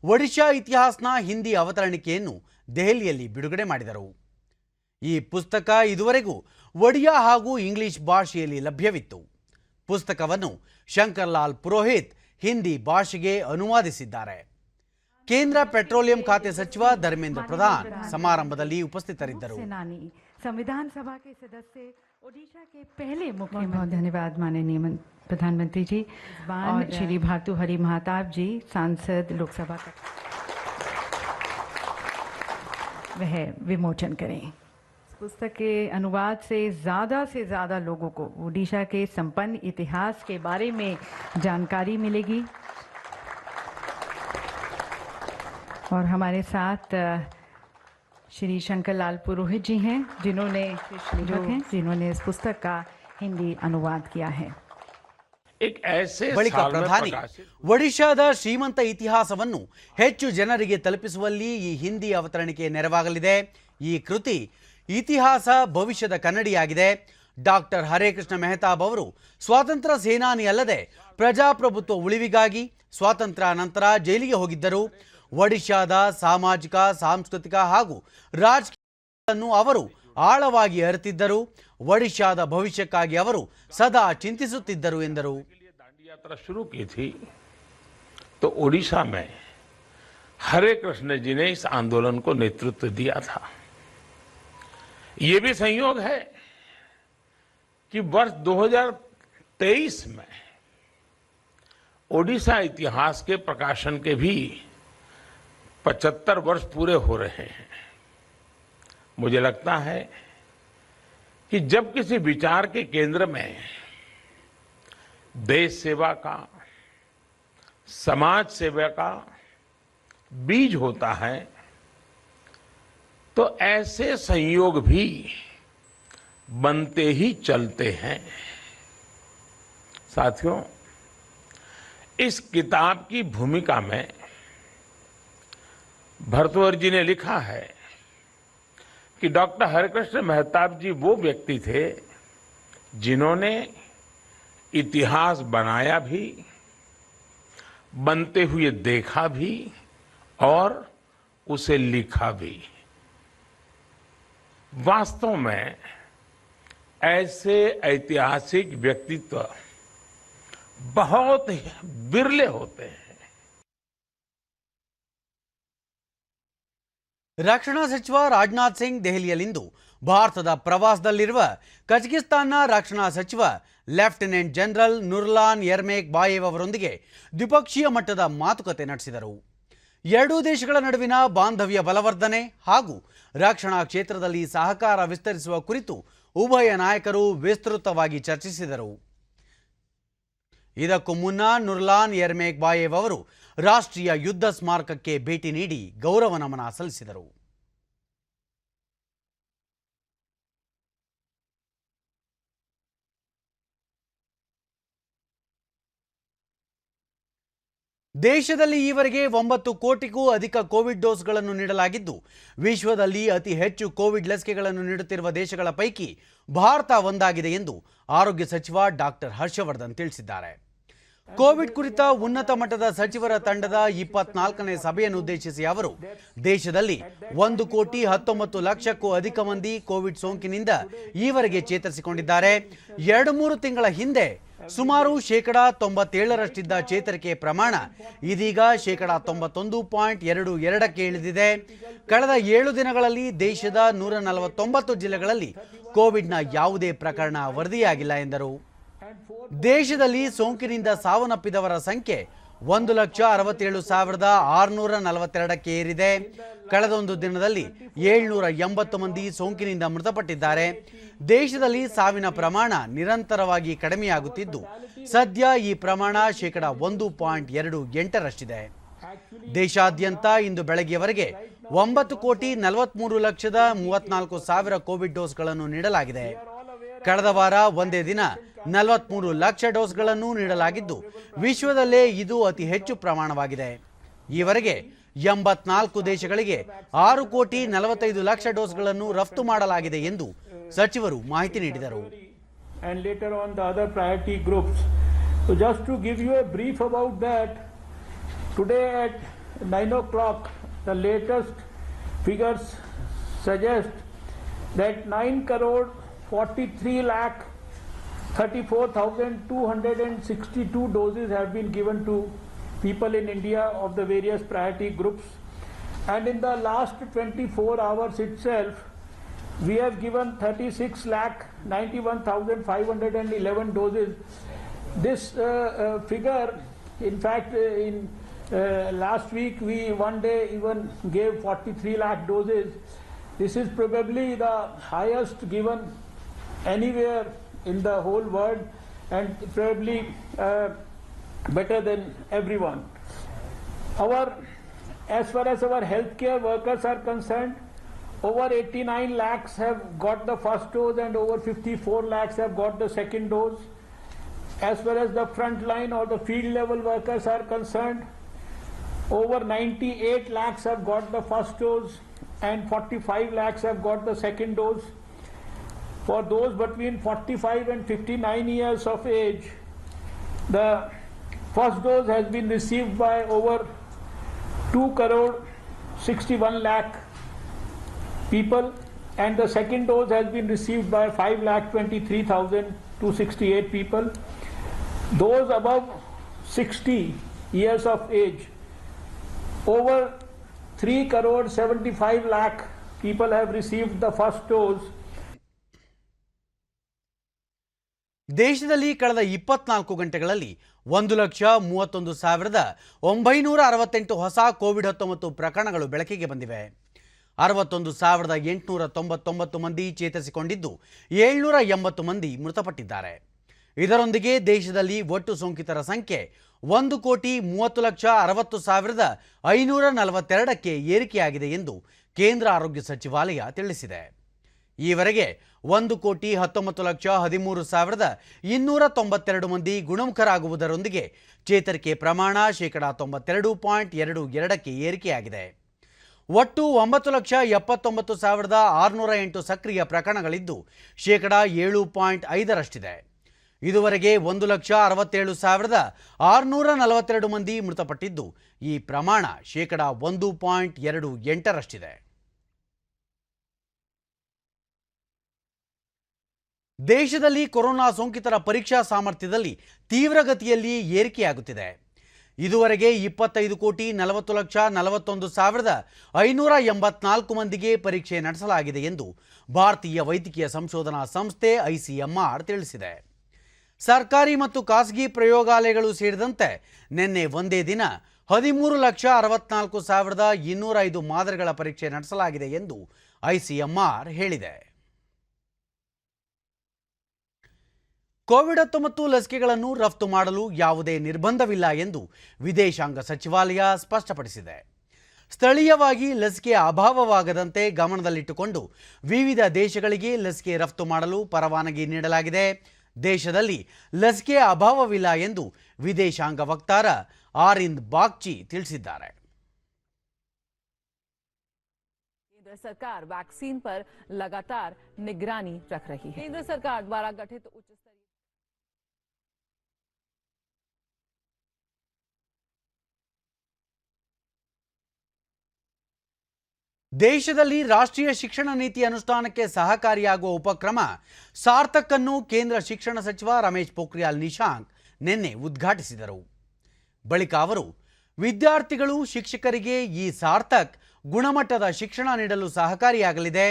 ಒಡಿಶಾ ಇತಿಹಾಸನ ಹಿಂದಿ ಅವತರಣಿಕೆಯನ್ನು ದೆಹಲಿಯಲ್ಲಿ ಬಿಡುಗಡೆ ಮಾಡಿದರು. ಈ ಪುಸ್ತಕ ಇದುವರೆಗೂ ಒಡಿಯಾ ಹಾಗೂ ಇಂಗ್ಲಿಷ್ ಭಾಷೆಯಲ್ಲಿ ಲಭ್ಯವಿತ್ತು. ಪುಸ್ತಕವನ್ನು ಶಂಕರ್ಲಾಲ್ ಪುರೋಹಿತ್ ಹಿಂದಿ ಭಾಷೆಗೆ ಅನುವಾದಿಸಿದ್ದಾರೆ. ಕೇಂದ್ರ ಪೆಟ್ರೋಲಿಯಂ ಖಾತೆ ಸಚಿವ ಧರ್ಮೇಂದ್ರ ಪ್ರಧಾನ್ ಸಮಾರಂಭದಲ್ಲಿ ಉಪಸ್ಥಿತರಿದ್ದರು. संविधान सभा के सदस्य ओडिशा के पहले मुख्यमंत्री, बहुत धन्यवाद माननीय प्रधानमंत्री जी और श्री भातुहरि महताब जी, सांसद लोकसभा का वह विमोचन करें. पुस्तक के अनुवाद से ज़्यादा लोगों को ओडिशा के संपन्न इतिहास के बारे में जानकारी मिलेगी. और हमारे साथ श्री शंकरलाल पुरोहित जी हैं, जिन्होंने इस पुस्तक का हिंदी अनुवाद किया है. एक ऐसे ಬಳಿಕ साल में ಪ್ರಧಾನಿ प्रकाशित ಒಡಿಶಾದ ಶ್ರೀಮಂತ ಇತಿಹಾಸವನ್ನು ಹೆಚ್ಚು ಜನರಿಗೆ ತಲುಪಿಸುವಲ್ಲಿ ಈ ಹಿಂದಿ ಅವತರಣಿಕೆ ನೆರವಾಗಲಿದೆ. ಈ ಕೃತಿ ಇತಿಹಾಸ ಭವಿಷ್ಯದ ಕನ್ನಡಿಯಾಗಿದೆ. ಡಾಕ್ಟರ್ ಹರೇಕೃಷ್ಣ ಮೆಹತಾಬ್ ಅವರು ಸ್ವಾತಂತ್ರ್ಯ ಸೇನಾನಿ ಅಲ್ಲದೆ ಪ್ರಜಾಪ್ರಭುತ್ವ ಉಳಿವಿಗಾಗಿ ಸ್ವಾತಂತ್ರ್ಯ ನಂತರ ಜೈಲಿಗೆ ಹೋಗಿದ್ದರು. ಒಡಿಶಾದ ಸಾಮಾಜಿಕ, ಸಾಂಸ್ಕೃತಿಕ ಹಾಗೂ ರಾಜಕೀಯವನ್ನು ಅವರು ಆಳವಾಗಿ ಅರಿತಿದ್ದರು. ಒಡಿಶಾದ ಭವಿಷ್ಯಕ್ಕಾಗಿ ಅವರು ಸದಾ ಚಿಂತಿಸುತ್ತಿದ್ದರು ಎಂದರು. दांडी यात्रा शुरू की थी तो ओडिशा में हरे कृष्ण जी ने इस आंदोलन को नेतृत्व दिया था. ये भी संयोग है कि वर्ष 2023 में ओडिशा इतिहास के प्रकाशन के भी 75 वर्ष पूरे हो रहे हैं. मुझे लगता है कि जब किसी विचार के केंद्र में देश सेवा का, समाज सेवा का बीज होता है तो ऐसे संयोग भी बनते ही चलते हैं. साथियों, इस किताब की भूमिका में भरतवर्ष जी ने लिखा है कि डॉक्टर हरिकृष्ण मेहताब जी वो व्यक्ति थे जिन्होंने इतिहास बनाया भी, बनते हुए देखा भी और उसे लिखा भी. वास्तव में ऐसे ऐतिहासिक व्यक्तित्व बहुत बिरले होते हैं. ರಕ್ಷಣಾ ಸಚಿವ ರಾಜನಾಥ್ ಸಿಂಗ್ ದೆಹಲಿಯಲ್ಲಿಂದು ಭಾರತದ ಪ್ರವಾಸದಲ್ಲಿರುವ ಕಜಕಿಸ್ತಾನ್ನ ರಕ್ಷಣಾ ಸಚಿವ ಲೆಫ್ಟಿನೆಂಟ್ ಜನರಲ್ ನುರ್ಲಾನ್ ಯರ್ಮೇಕ್ ಬಾಯೇವ್ ಅವರೊಂದಿಗೆ ದ್ವಿಪಕ್ಷೀಯ ಮಟ್ಟದ ಮಾತುಕತೆ ನಡೆಸಿದರು. ಎರಡೂ ದೇಶಗಳ ನಡುವಿನ ಬಾಂಧವ್ಯ ಬಲವರ್ಧನೆ ಹಾಗೂ ರಕ್ಷಣಾ ಕ್ಷೇತ್ರದಲ್ಲಿ ಸಹಕಾರ ವಿಸ್ತರಿಸುವ ಕುರಿತು ಉಭಯ ನಾಯಕರು ವಿಸ್ತೃತವಾಗಿ ಚರ್ಚಿಸಿದರು. ಇದಕ್ಕೂ ಮುನ್ನ ನುರ್ಲಾನ್ ಯರ್ಮೇಕ್ ಬಾಯೇವ್ ಅವರು ರಾಷ್ಟ್ರೀಯ ಯುದ್ಧ ಸ್ಮಾರಕಕ್ಕೆ ಭೇಟಿ ನೀಡಿ ಗೌರವ ನಮನ ಸಲ್ಲಿಸಿದರು. ದೇಶದಲ್ಲಿ ಈವರೆಗೆ 9 ಕೋಟಿಗೂ ಅಧಿಕ ಕೋವಿಡ್ ಡೋಸ್ಗಳನ್ನು ನೀಡಲಾಗಿದ್ದು, ವಿಶ್ವದಲ್ಲಿ ಅತಿ ಹೆಚ್ಚು ಕೋವಿಡ್ ಲಸಿಕೆಗಳನ್ನು ನೀಡುತ್ತಿರುವ ದೇಶಗಳ ಪೈಕಿ ಭಾರತ ಒಂದಾಗಿದೆ ಎಂದು ಆರೋಗ್ಯ ಸಚಿವ ಡಾಕ್ಟರ್ ಹರ್ಷವರ್ಧನ್ ತಿಳಿಸಿದ್ದಾರೆ. ಕೋವಿಡ್ ಕುರಿತ ಉನ್ನತ ಮಟ್ಟದ ಸಚಿವರ ತಂಡದ 24ನೇ ಸಭೆಯನ್ನು ಉದ್ದೇಶಿಸಿ ಅವರು ದೇಶದಲ್ಲಿ 1,19,00,000ಕ್ಕೂ ಅಧಿಕ ಮಂದಿ ಕೋವಿಡ್ ಸೋಂಕಿನಿಂದ ಈವರೆಗೆ ಚೇತರಿಸಿಕೊಂಡಿದ್ದಾರೆ. 2-3 ತಿಂಗಳ ಹಿಂದೆ ಸುಮಾರು 97%ರಷ್ಟಿದ್ದ ಚೇತರಿಕೆ ಪ್ರಮಾಣ ಇದೀಗ 91.22ಕ್ಕೆ ಇಳಿದಿದೆ. ಕಳೆದ 7 ದಿನಗಳಲ್ಲಿ ದೇಶದ 149 ಜಿಲ್ಲೆಗಳಲ್ಲಿ ಕೋವಿಡ್ನ ಯಾವುದೇ ಪ್ರಕರಣ ವರದಿಯಾಗಿಲ್ಲ ಎಂದರು. ದೇಶದಲ್ಲಿ ಸೋಂಕಿನಿಂದ ಸಾವನ್ನಪ್ಪಿದವರ ಸಂಖ್ಯೆ 1,67,642ಕ್ಕೆ ಏರಿದೆ. ಕಳೆದೊಂದು ದಿನದಲ್ಲಿ 780 ಮಂದಿ ಸೋಂಕಿನಿಂದ ಮೃತಪಟ್ಟಿದ್ದಾರೆ. ದೇಶದಲ್ಲಿ ಸಾವಿನ ಪ್ರಮಾಣ ನಿರಂತರವಾಗಿ ಕಡಿಮೆಯಾಗುತ್ತಿದ್ದು, ಸದ್ಯ ಈ ಪ್ರಮಾಣ 1.28ರಷ್ಟಿದೆ. ದೇಶಾದ್ಯಂತ ಇಂದು ಬೆಳಗ್ಗೆಯವರೆಗೆ 9,43,34,000 ಕೋವಿಡ್ ಡೋಸ್ಗಳನ್ನು ನೀಡಲಾಗಿದೆ. ಕಳೆದ ವಾರ ಒಂದೇ ದಿನ 43 ಲಕ್ಷ ಡೋಸ್ಗಳನ್ನು ನೀಡಲಾಗಿದ್ದು, ವಿಶ್ವದಲ್ಲೇ ಇದು ಅತಿ ಹೆಚ್ಚು ಪ್ರಮಾಣವಾಗಿದೆ. ಈವರೆಗೆ 84 ದೇಶಗಳಿಗೆ 6,45,00,000 ಡೋಸ್ಗಳನ್ನು ರಫ್ತು ಮಾಡಲಾಗಿದೆ ಎಂದು ಸಚಿವರು ಮಾಹಿತಿ ನೀಡಿದರು. And later on the other priority groups. So just to give you a brief about that, today at 9 o'clock, the latest figures suggest that 9,43,34,262 doses have been given to people in India of the various priority groups. And in the last 24 hours itself, we have given 36,91,511 doses. This figure, in fact, in last week we one day even gave 43 lakh doses. This is probably the highest given anywhere in the whole world and probably better than everyone. As far as our healthcare workers are concerned, over 89 lakhs have got the first dose and over 54 lakhs have got the second dose. As far as the front line or the field level workers are concerned, over 98 lakhs have got the first dose and 45 lakhs have got the second dose. For those between 45 and 59 years of age, the first dose has been received by over 2 crore 61 lakh people, and the second dose has been received by 5,23,268 people. Those above 60 years of age, over 3 crore 75 lakh people have received the first dose. ದೇಶದಲ್ಲಿ ಕಳೆದ 24 ಗಂಟೆಗಳಲ್ಲಿ 1,31,968 ಹೊಸ ಕೋವಿಡ್-19 ಪ್ರಕರಣಗಳು ಬೆಳಕಿಗೆ ಬಂದಿವೆ. 61,899 ಮಂದಿ ಚೇತರಿಸಿಕೊಂಡಿದ್ದು 780 ಮಂದಿ ಮೃತಪಟ್ಟಿದ್ದಾರೆ. ಇದರೊಂದಿಗೆ ದೇಶದಲ್ಲಿ ಒಟ್ಟು ಸೋಂಕಿತರ ಸಂಖ್ಯೆ 1,30,60,542ಕ್ಕೆ ಏರಿಕೆಯಾಗಿದೆ ಎಂದು ಕೇಂದ್ರ ಆರೋಗ್ಯ ಸಚಿವಾಲಯ ತಿಳಿಸಿದೆ. ಈವರೆಗೆ 1,19,13,292 ಮಂದಿ ಗುಣಮುಖರಾಗುವುದರೊಂದಿಗೆ ಚೇತರಿಕೆ ಪ್ರಮಾಣ 92.22%ಕ್ಕೆ ಏರಿಕೆಯಾಗಿದೆ. ಒಟ್ಟು 9,79,608 ಸಕ್ರಿಯ ಪ್ರಕರಣಗಳಿದ್ದು 7.5%ರಷ್ಟಿದೆ. ಇದುವರೆಗೆ 1,67,642 ಮಂದಿ ಮೃತಪಟ್ಟಿದ್ದು ಈ ಪ್ರಮಾಣ 1.28%ರಷ್ಟಿದೆ. ದೇಶದಲ್ಲಿ ಕೊರೋನಾ ಸೋಂಕಿತರ ಪರೀಕ್ಷಾ ಸಾಮರ್ಥ್ಯದಲ್ಲಿ ತೀವ್ರಗತಿಯಲ್ಲಿ ಏರಿಕೆಯಾಗುತ್ತಿದೆ. ಇದುವರೆಗೆ 25,40,41,584 ಮಂದಿಗೆ ಪರೀಕ್ಷೆ ನಡೆಸಲಾಗಿದೆ ಎಂದು ಭಾರತೀಯ ವೈದ್ಯಕೀಯ ಸಂಶೋಧನಾ ಸಂಸ್ಥೆ ICMR ತಿಳಿಸಿದೆ. ಸರ್ಕಾರಿ ಮತ್ತು ಖಾಸಗಿ ಪ್ರಯೋಗಾಲಯಗಳು ಸೇರಿದಂತೆ ನಿನ್ನೆ ಒಂದೇ ದಿನ 13,64,205 ಮಾದರಿಗಳ ಪರೀಕ್ಷೆ ನಡೆಸಲಾಗಿದೆ ಎಂದು ICMR ಹೇಳಿದೆ. ಕೋವಿಡ್-19 ಲಸಿಕೆಗಳನ್ನು ರಫ್ತು ಮಾಡಲು ಯಾವುದೇ ನಿರ್ಬಂಧವಿಲ್ಲ ಎಂದು ವಿದೇಶಾಂಗ ಸಚಿವಾಲಯ ಸ್ಪಷ್ಟಪಡಿಸಿದೆ. ಸ್ಥಳೀಯವಾಗಿ ಲಸಿಕೆ ಅಭಾವವಾಗದಂತೆ ಗಮನದಲ್ಲಿಟ್ಟುಕೊಂಡು ವಿವಿಧ ದೇಶಗಳಿಗೆ ಲಸಿಕೆ ರಫ್ತು ಮಾಡಲು ಪರವಾನಗಿ ನೀಡಲಾಗಿದೆ. ದೇಶದಲ್ಲಿ ಲಸಿಕೆ ಅಭಾವವಿಲ್ಲ ಎಂದು ವಿದೇಶಾಂಗ ವಕ್ತಾರ ಆರಿಂದ್ ಬಾಗ್ಚಿ ತಿಳಿಸಿದ್ದಾರೆ. केंद्र सरकार वैक्सीन पर लगातार निगरानी रख रही है. केंद्र सरकार द्वारा गठित उच्च स्तरीय ದೇಶದಲ್ಲಿ ರಾಷ್ಟ್ರೀಯ ಶಿಕ್ಷಣ ನೀತಿ ಅನುಷ್ಠಾನಕ್ಕೆ ಸಹಕಾರಿಯಾಗುವ ಉಪಕ್ರಮ ಸಾರ್ಥಕ್ ಅನ್ನು ಕೇಂದ್ರ ಶಿಕ್ಷಣ ಸಚಿವ ರಮೇಶ್ ಪೋಖ್ರಿಯಾಲ್ ನಿಶಾಂಕ್ ನಿನ್ನೆ ಉದ್ಘಾಟಿಸಿದರು. ಬಳಿಕ ಅವರು ವಿದ್ಯಾರ್ಥಿಗಳು ಶಿಕ್ಷಕರಿಗೆ ಈ ಸಾರ್ಥಕ್ ಗುಣಮಟ್ಟದ ಶಿಕ್ಷಣ ನೀಡಲು ಸಹಕಾರಿಯಾಗಲಿದೆ.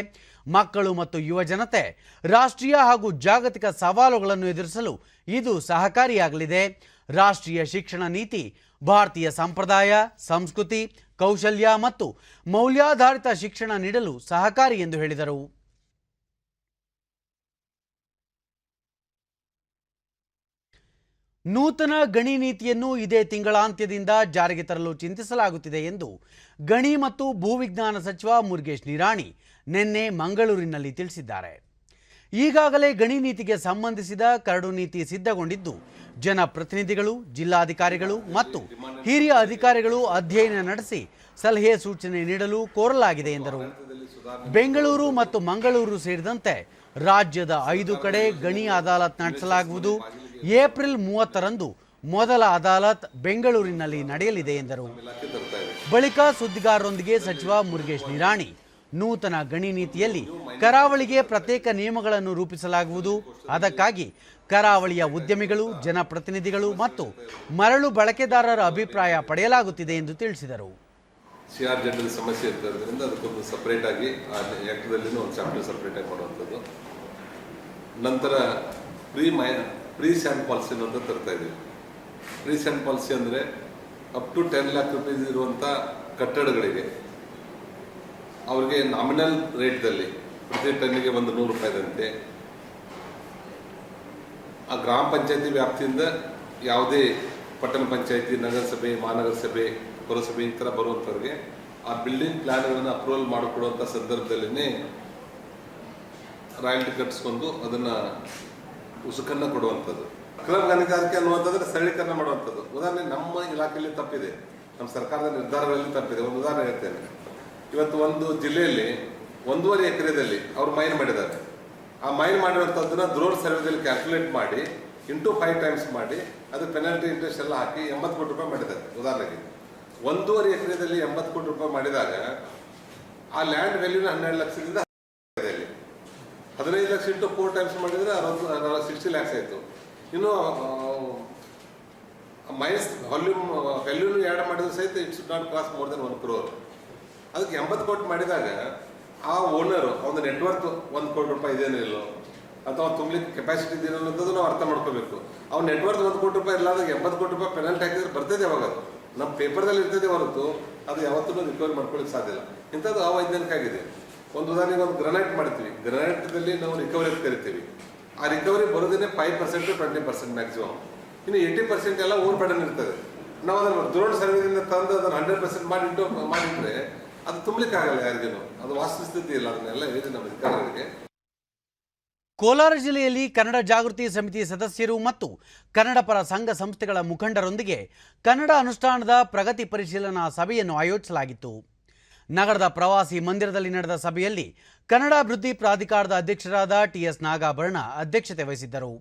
ಮಕ್ಕಳು ಮತ್ತು ಯುವ ಜನತೆ ರಾಷ್ಟ್ರೀಯ ಹಾಗೂ ಜಾಗತಿಕ ಸವಾಲುಗಳನ್ನು ಎದುರಿಸಲು ಇದು ಸಹಕಾರಿಯಾಗಲಿದೆ. ರಾಷ್ಟ್ರೀಯ ಶಿಕ್ಷಣ ನೀತಿ ಭಾರತೀಯ ಸಂಪ್ರದಾಯ, ಸಂಸ್ಕೃತಿ, ಕೌಶಲ್ಯ ಮತ್ತು ಮೌಲ್ಯಾಧಾರಿತ ಶಿಕ್ಷಣ ನೀಡಲು ಸಹಕಾರಿ ಎಂದು ಹೇಳಿದರು. ನೂತನ ಗಣಿ ನೀತಿಯನ್ನು ಇದೇ ತಿಂಗಳಾಂತ್ಯದಿಂದ ಜಾರಿಗೆ ತರಲು ಚಿಂತಿಸಲಾಗುತ್ತಿದೆ ಎಂದು ಗಣಿ ಮತ್ತು ಭೂವಿಜ್ಞಾನ ಸಚಿವ ಮುರುಗೇಶ್ ನಿರಾಣಿ ನಿನ್ನೆ ಮಂಗಳೂರಿನಲ್ಲಿ ತಿಳಿಸಿದ್ದಾರೆ. ಈಗಾಗಲೇ ಗಣಿ ನೀತಿಗೆ ಸಂಬಂಧಿಸಿದ ಕರಡು ನೀತಿ ಸಿದ್ಧಗೊಂಡಿದ್ದು ಜನಪ್ರತಿನಿಧಿಗಳು, ಜಿಲ್ಲಾಧಿಕಾರಿಗಳು ಮತ್ತು ಹಿರಿಯ ಅಧಿಕಾರಿಗಳು ಅಧ್ಯಯನ ನಡೆಸಿ ಸಲಹೆ ಸೂಚನೆ ನೀಡಲು ಕೋರಲಾಗಿದೆ ಎಂದರು. ಬೆಂಗಳೂರು ಮತ್ತು ಮಂಗಳೂರು ಸೇರಿದಂತೆ ರಾಜ್ಯದ 5 ಕಡೆ ಗಣಿ ಅದಾಲತ್ ನಡೆಸಲಾಗುವುದು. ಏಪ್ರಿಲ್ 30ರಂದು ಮೊದಲ ಅದಾಲತ್ ಬೆಂಗಳೂರಿನಲ್ಲಿ ನಡೆಯಲಿದೆ ಎಂದರು. ಬಳಿಕ ಸುದ್ದಿಗಾರರೊಂದಿಗೆ ಸಚಿವ ಮುರುಗೇಶ್ ನಿರಾಣಿ ನೂತನ ಗಣಿ ನೀತಿಯಲ್ಲಿ ಕರಾವಳಿಗೆ ಪ್ರತ್ಯೇಕ ನಿಯಮಗಳನ್ನು ರೂಪಿಸಲಾಗುವುದು. ಅದಕ್ಕಾಗಿ ಕರಾವಳಿಯ ಉದ್ಯಮಿಗಳು, ಜನಪ್ರತಿನಿಧಿಗಳು ಮತ್ತು ಮರಳು ಬಳಕೆದಾರರ ಅಭಿಪ್ರಾಯ ಪಡೆಯಲಾಗುತ್ತಿದೆ ಎಂದು ತಿಳಿಸಿದರು. CRZ ಸಮಸ್ಯೆ ಇರೋದ್ರಿಂದ ಅದಕ್ಕೊಂದು ಸಪ್ರೇಟ್ ಆಗಿ ಆ ಆ್ಯಕ್ಟ್ದಲ್ಲಿನೂ ಒಂದು ಚಾಪ್ಟರ್ ಸಪ್ರೇಟ್ ಆಗಿ ಮಾಡುವಂಥದ್ದು. ನಂತರ ಪ್ರೀ ಸ್ಯಾಂಡ್ ಪಾಲಿಸಿ ಅಂತ ತರ್ತಾ ಇದ್ದೀವಿ. ಪ್ರೀ ಸ್ಯಾಂಡ್ ಪಾಲಿಸಿ ಅಂದರೆ ಅಪ್ ಟು 10 lakh rupees ಇರುವಂಥ ಕಟ್ಟಡಗಳಿಗೆ ಅವ್ರಿಗೆ ನಾಮಿನಲ್ ರೇಟ್ದಲ್ಲಿ ಪ್ರತಿ ಟನ್ನಿಗೆ ಒಂದು 100 ರೂಪಾಯಿದಂತೆ ಆ ಗ್ರಾಮ ಪಂಚಾಯತಿ ವ್ಯಾಪ್ತಿಯಿಂದ ಯಾವುದೇ ಪಟ್ಟಣ ಪಂಚಾಯತಿ, ನಗರಸಭೆ, ಮಹಾನಗರ ಸಭೆ, ಪುರಸಭೆ ಈ ಥರ ಬರುವಂಥವ್ರಿಗೆ ಆ ಬಿಲ್ಡಿಂಗ್ ಪ್ಲಾನ್ಗಳನ್ನು ಅಪ್ರೂವಲ್ ಮಾಡಿಕೊಡುವಂಥ ಸಂದರ್ಭದಲ್ಲೇ ರಾಯಲ್ಟಿ ಕಟ್ಟಿಸ್ಕೊಂಡು ಅದನ್ನು ಉಸುಕನ್ನು ಕೊಡುವಂಥದ್ದು. ಅಕ್ರಮ ಗಣಿಗಾರಿಕೆ ಅನ್ನುವಂಥದ್ರೆ ಸರಳೀಕರಣ ಮಾಡುವಂಥದ್ದು. ಉದಾಹರಣೆ ನಮ್ಮ ಇಲಾಖೆಯಲ್ಲಿ ತಪ್ಪಿದೆ, ನಮ್ಮ ಸರ್ಕಾರದ ನಿರ್ಧಾರಗಳಲ್ಲಿ ತಪ್ಪಿದೆ. ಒಂದು ಉದಾಹರಣೆ ಹೇಳ್ತೇನೆ. ಇವತ್ತು ಒಂದು ಜಿಲ್ಲೆಯಲ್ಲಿ 1.5 ಎಕರೆದಲ್ಲಿ ಅವರು ಮೈನ್ ಮಾಡಿದ್ದಾರೆ. ಆ ಮೈನ್ ಮಾಡಿರೋಂಥದ್ದನ್ನ ಡ್ರೋನ್ ಸರ್ವೆದಲ್ಲಿ ಕ್ಯಾಲ್ಕುಲೇಟ್ ಮಾಡಿ ಇಂಟು 5 ಟೈಮ್ಸ್ ಮಾಡಿ ಅದು ಪೆನಾಲ್ಟಿ ಇಂಟ್ರೆಸ್ಟ್ ಎಲ್ಲ ಹಾಕಿ 80 ಕೋಟಿ ರೂಪಾಯಿ ಮಾಡಿದ್ದಾರೆ. ಉದಾಹರಣೆಗೆ 1.5 ಎಕರೆದಲ್ಲಿ 80 ಕೋಟಿ ರೂಪಾಯಿ ಮಾಡಿದಾಗ ಆ ಲ್ಯಾಂಡ್ ವ್ಯಾಲ್ಯೂನ 12 ಲಕ್ಷದಿಂದ 15 ಲಕ್ಷ ಇಂಟು 4 ಟೈಮ್ಸ್ ಮಾಡಿದರೆ 60 ಲ್ಯಾಕ್ಸ್ ಆಯಿತು. ಇನ್ನು ಮೈನಸ್ ವ್ಯಾಲ್ಯೂನು ಆ್ಯಡ್ ಮಾಡಿದ್ರು ಸಹಿತ it should not cost more than 1 crore. ಅದಕ್ಕೆ 80 ಕೋಟಿ ಮಾಡಿದಾಗ ಆ ಓನರು ಅವನ ನೆಟ್ವರ್ಕ್ 1 ಕೋಟಿ ರೂಪಾಯಿ ಇದೇನಿಲ್ಲೋ ಅಥವಾ ತುಂಬಲಿಕ್ಕೆ ಕೆಪಾಸಿಟಿ ಇದೆಯೋ ಅನ್ನೋದು ನಾವು ಅರ್ಥ ಮಾಡ್ಕೋಬೇಕು. ಅವ್ನ ನೆಟ್ವರ್ಕ್ 1 ಕೋಟಿ ರೂಪಾಯಿ ಇಲ್ಲಾಂದ್ರೆ 80 ಕೋಟಿ ರೂಪಾಯಿ ಪೆನಾಲ್ಟಿ ಹಾಕಿದ್ರೆ ಬರ್ತದೆ ಯಾವಾಗ, ಅದು ನಮ್ಮ ಪೇಪರ್ದಲ್ಲಿ ಇರ್ತದೆ ಹೊರತು ಅದು ಯಾವತ್ತೂ ರಿಕವರಿ ಮಾಡ್ಕೊಳ್ಳಿಕ್ಕೆ ಸಾಧ್ಯ ಇಲ್ಲ. ಇಂಥದ್ದು ಅವೈಜ್ಞಾನಿಕ ಆಗಿದೆ. ಒಂದು ಉದಾಹರಣೆಗೆ ಒಂದು ಗ್ರನೈಟ್ ಮಾಡ್ತೀವಿ, ಗ್ರನೈಟ್ದಲ್ಲಿ ನಾವು ರಿಕವರಿ ಅಂತ ಕರಿತೀವಿ. ಆ ರಿಕವರಿ ಬರೋದೇ 5% to 20% ಮ್ಯಾಕ್ಸಿಮಮ್. ಇನ್ನು 80% ಎಲ್ಲ ಓವರ್ ಬರ್ಡನ್ ಇರ್ತದೆ. ನಾವು ಅದನ್ನು ಡ್ರೋನ್ ಸರ್ವೆದಿಂದ ತಂದು ಅದನ್ನು 100% ಮಾಡಿಟ್ರೆ ಅದು ತುಂಬಲಿಕ್ಕೆ ಆಗಲ್ಲ ಯಾರಿಗೇನು, ಅದು ವಾಸ್ತುಸ್ಥಿತಿ ಇಲ್ಲ. ಅದನ್ನೆಲ್ಲ ಹೇಳಿ ನಮ್ಮ ಅಧಿಕಾರಿಗಳಿಗೆ. ಕೋಲಾರ ಜಿಲ್ಲೆಯಲ್ಲಿ ಕನ್ನಡ ಜಾಗೃತಿ ಸಮಿತಿ ಸದಸ್ಯರು ಮತ್ತು ಕನ್ನಡ ಪರ ಸಂಘ ಸಂಸ್ಥೆಗಳ ಮುಖಂಡರೊಂದಿಗೆ ಕನ್ನಡ ಅನುಷ್ಠಾನದ ಪ್ರಗತಿ ಪರಿಶೀಲನಾ ಸಭೆಯನ್ನು ಆಯೋಜಿಸಲಾಗಿತ್ತು. ನಗರದ ಪ್ರವಾಸಿ ಮಂದಿರದಲ್ಲಿ ನಡೆದ ಸಭೆಯಲ್ಲಿ ಕನ್ನಡ ಅಭಿವೃದ್ಧಿ ಪ್ರಾಧಿಕಾರದ ಅಧ್ಯಕ್ಷರಾದ TS ನಾಗಾಭರಣ ಅಧ್ಯಕ್ಷತೆ ವಹಿಸಿದ್ದರು.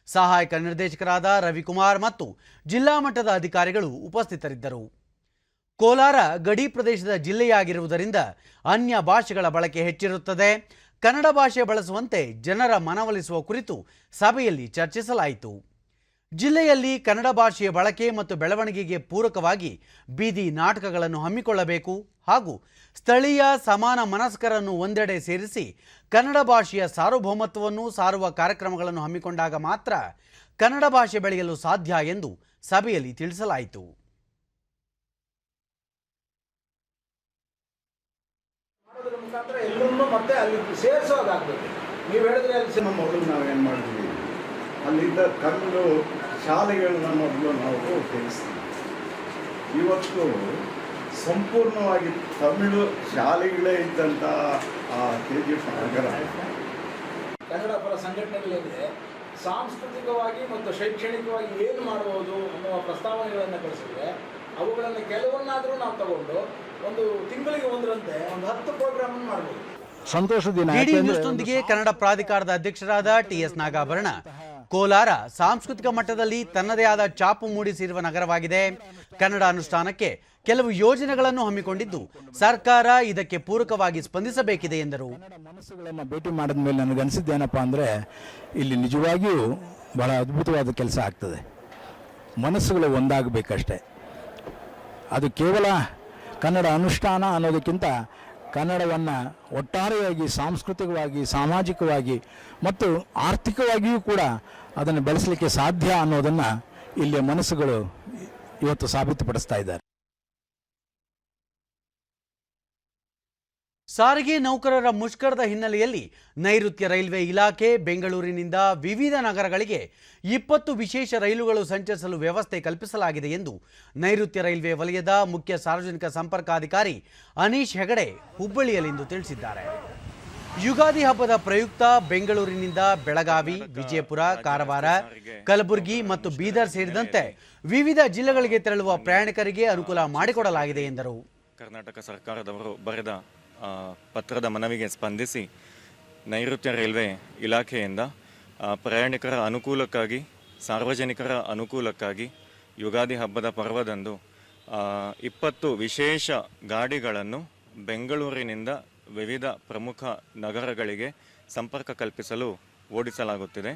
ಸಹಾಯಕ ನಿರ್ದೇಶಕರಾದ ರವಿಕುಮಾರ್ ಮತ್ತು ಜಿಲ್ಲಾ ಮಟ್ಟದ ಅಧಿಕಾರಿಗಳು ಉಪಸ್ಥಿತರಿದ್ದರು. ಕೋಲಾರ ಗಡಿ ಪ್ರದೇಶದ ಜಿಲ್ಲೆಯಾಗಿರುವುದರಿಂದ ಅನ್ಯ ಭಾಷೆಗಳ ಬಳಕೆ ಹೆಚ್ಚಿರುತ್ತದೆ. ಕನ್ನಡ ಭಾಷೆ ಬಳಸುವಂತೆ ಜನರ ಮನವೊಲಿಸುವ ಕುರಿತು ಸಭೆಯಲ್ಲಿ ಚರ್ಚಿಸಲಾಯಿತು. ಜಿಲ್ಲೆಯಲ್ಲಿ ಕನ್ನಡ ಭಾಷೆಯ ಬಳಕೆ ಮತ್ತು ಬೆಳವಣಿಗೆಗೆ ಪೂರಕವಾಗಿ ಬೀದಿ ನಾಟಕಗಳನ್ನು ಹಮ್ಮಿಕೊಳ್ಳಬೇಕು ಹಾಗೂ ಸ್ಥಳೀಯ ಸಮಾನ ಮನಸ್ಕರನ್ನು ಒಂದೆಡೆ ಸೇರಿಸಿ ಕನ್ನಡ ಭಾಷೆಯ ಸಾರ್ವಭೌಮತ್ವವನ್ನು ಸಾರುವ ಕಾರ್ಯಕ್ರಮಗಳನ್ನು ಹಮ್ಮಿಕೊಂಡಾಗ ಮಾತ್ರ ಕನ್ನಡ ಭಾಷೆ ಬೆಳೆಯಲು ಸಾಧ್ಯ ಎಂದು ಸಭೆಯಲ್ಲಿ ತಿಳಿಸಲಾಯಿತು. ಮುಖಾಂತರ ಎಲ್ಲರನ್ನೂ ಮತ್ತೆ ಅಲ್ಲಿ ಸೇರಿಸೋದಾಗಬೇಕು. ನೀವು ಹೇಳಿದ್ರೆ ಅಲ್ಲಿ ನಮ್ಮ ಮೊದಲು ನಾವೇನು ಮಾಡಿದ್ವಿ, ಅಲ್ಲಿದ್ದ ಕನ್ನಡ ಶಾಲೆಗಳನ್ನ ಮೊದಲು ನಾವು ತಿಳಿಸ್ತೀವಿ. ಇವತ್ತು ಸಂಪೂರ್ಣವಾಗಿ ತಮಿಳು ಶಾಲೆಗಳೇ ಇದ್ದಂಥ KGF ನಗರ. ಕನ್ನಡ ಪರ ಸಂಘಟನೆಗಳಿದೆ, ಸಾಂಸ್ಕೃತಿಕವಾಗಿ ಮತ್ತು ಶೈಕ್ಷಣಿಕವಾಗಿ ಏನು ಮಾಡ್ಬೋದು ಅನ್ನುವ ಪ್ರಸ್ತಾವನೆಗಳನ್ನು ಕಳಿಸಿದ್ರೆ ಅವುಗಳನ್ನು ಕೆಲವನ್ನಾದರೂ ನಾವು ತಗೊಂಡು ಒಂದು ತಿಂಗಳಿಗೆ ಒಂದರಂತೆ ಒಂದು 10 ಪ್ರೋಗ್ರಾಮ್ ಮಾಡ್ಬೋದು. ಸಂತೋಷ ದಿನ. ಡಿಡಿ ನ್ಯೂಸ್ನೊಂದಿಗೆ ಕನ್ನಡ ಪ್ರಾಧಿಕಾರದ ಅಧ್ಯಕ್ಷರಾದ TS ನಾಗಾಭರಣ, ಕೋಲಾರ ಸಾಂಸ್ಕೃತಿಕ ಮಟ್ಟದಲ್ಲಿ ತನ್ನದೇ ಆದ ಛಾಪು ಮೂಡಿಸಿರುವ ನಗರವಾಗಿದೆ. ಕನ್ನಡ ಅನುಷ್ಠಾನಕ್ಕೆ ಕೆಲವು ಯೋಜನೆಗಳನ್ನು ಹಮ್ಮಿಕೊಂಡಿದ್ದು ಸರ್ಕಾರ ಇದಕ್ಕೆ ಪೂರಕವಾಗಿ ಸ್ಪಂದಿಸಬೇಕಿದೆ ಎಂದರು. ಮನಸ್ಸುಗಳನ್ನು ಭೇಟಿ ಮಾಡಿದ ಮೇಲೆ ನನಗನ್ಸಿದ್ದೇನಪ್ಪ ಅಂದರೆ ಇಲ್ಲಿ ನಿಜವಾಗಿಯೂ ಬಹಳ ಅದ್ಭುತವಾದ ಕೆಲಸ ಆಗ್ತದೆ. ಮನಸ್ಸುಗಳು ಒಂದಾಗಬೇಕಷ್ಟೆ. ಅದು ಕೇವಲ ಕನ್ನಡ ಅನುಷ್ಠಾನ ಅನ್ನೋದಕ್ಕಿಂತ ಕನ್ನಡವನ್ನು ಒಟ್ಟಾರೆಯಾಗಿ ಸಾಂಸ್ಕೃತಿಕವಾಗಿ, ಸಾಮಾಜಿಕವಾಗಿ ಮತ್ತು ಆರ್ಥಿಕವಾಗಿಯೂ ಕೂಡ ಅದನ್ನು ಬೆಳೆಸಲಿಕ್ಕೆ ಸಾಧ್ಯ ಅನ್ನೋದನ್ನು ಇಲ್ಲಿಯ ಮನಸ್ಸುಗಳು ಇವತ್ತು ಸಾಬೀತುಪಡಿಸ್ತಾ ಇದ್ದಾರೆ. ಸಾರಿಗೆ ನೌಕರರ ಮುಷ್ಕರದ ಹಿನ್ನೆಲೆಯಲ್ಲಿ ನೈಋತ್ಯ ರೈಲ್ವೆ ಇಲಾಖೆ ಬೆಂಗಳೂರಿನಿಂದ ವಿವಿಧ ನಗರಗಳಿಗೆ 20 ವಿಶೇಷ ರೈಲುಗಳು ಸಂಚರಿಸಲು ವ್ಯವಸ್ಥೆ ಕಲ್ಪಿಸಲಾಗಿದೆ ಎಂದು ನೈಋತ್ಯ ರೈಲ್ವೆ ವಲಯದ ಮುಖ್ಯ ಸಾರ್ವಜನಿಕ ಸಂಪರ್ಕಾಧಿಕಾರಿ ಅನೀಶ್ ಹೆಗಡೆ ಹುಬ್ಬಳ್ಳಿಯಲ್ಲಿಂದು ತಿಳಿಸಿದ್ದಾರೆ. ಯುಗಾದಿ ಹಬ್ಬದ ಪ್ರಯುಕ್ತ ಬೆಂಗಳೂರಿನಿಂದ ಬೆಳಗಾವಿ, ವಿಜಯಪುರ, ಕಾರವಾರ, ಕಲಬುರಗಿ ಮತ್ತು ಬೀದರ್ ಸೇರಿದಂತೆ ವಿವಿಧ ಜಿಲ್ಲೆಗಳಿಗೆ ತೆರಳುವ ಪ್ರಯಾಣಿಕರಿಗೆ ಅನುಕೂಲ ಮಾಡಿಕೊಡಲಾಗಿದೆ ಎಂದರು. ಕರ್ನಾಟಕ ಸರ್ಕಾರದವರು ಬರೆದ ಪತ್ರದ ಮನವಿಗೆ ಸ್ಪಂದಿಸಿ ನೈಋತ್ಯ ರೈಲ್ವೆ ಇಲಾಖೆಯಿಂದ ಪ್ರಯಾಣಿಕರ ಅನುಕೂಲಕ್ಕಾಗಿ, ಸಾರ್ವಜನಿಕರ ಅನುಕೂಲಕ್ಕಾಗಿ ಯುಗಾದಿ ಹಬ್ಬದ ಪರ್ವದಂದು 20 ವಿಶೇಷ ಗಾಡಿಗಳನ್ನು ಬೆಂಗಳೂರಿನಿಂದ ವಿವಿಧ ಪ್ರಮುಖ ನಗರಗಳಿಗೆ ಸಂಪರ್ಕ ಕಲ್ಪಿಸಲು ಓಡಿಸಲಾಗುತ್ತಿದೆ.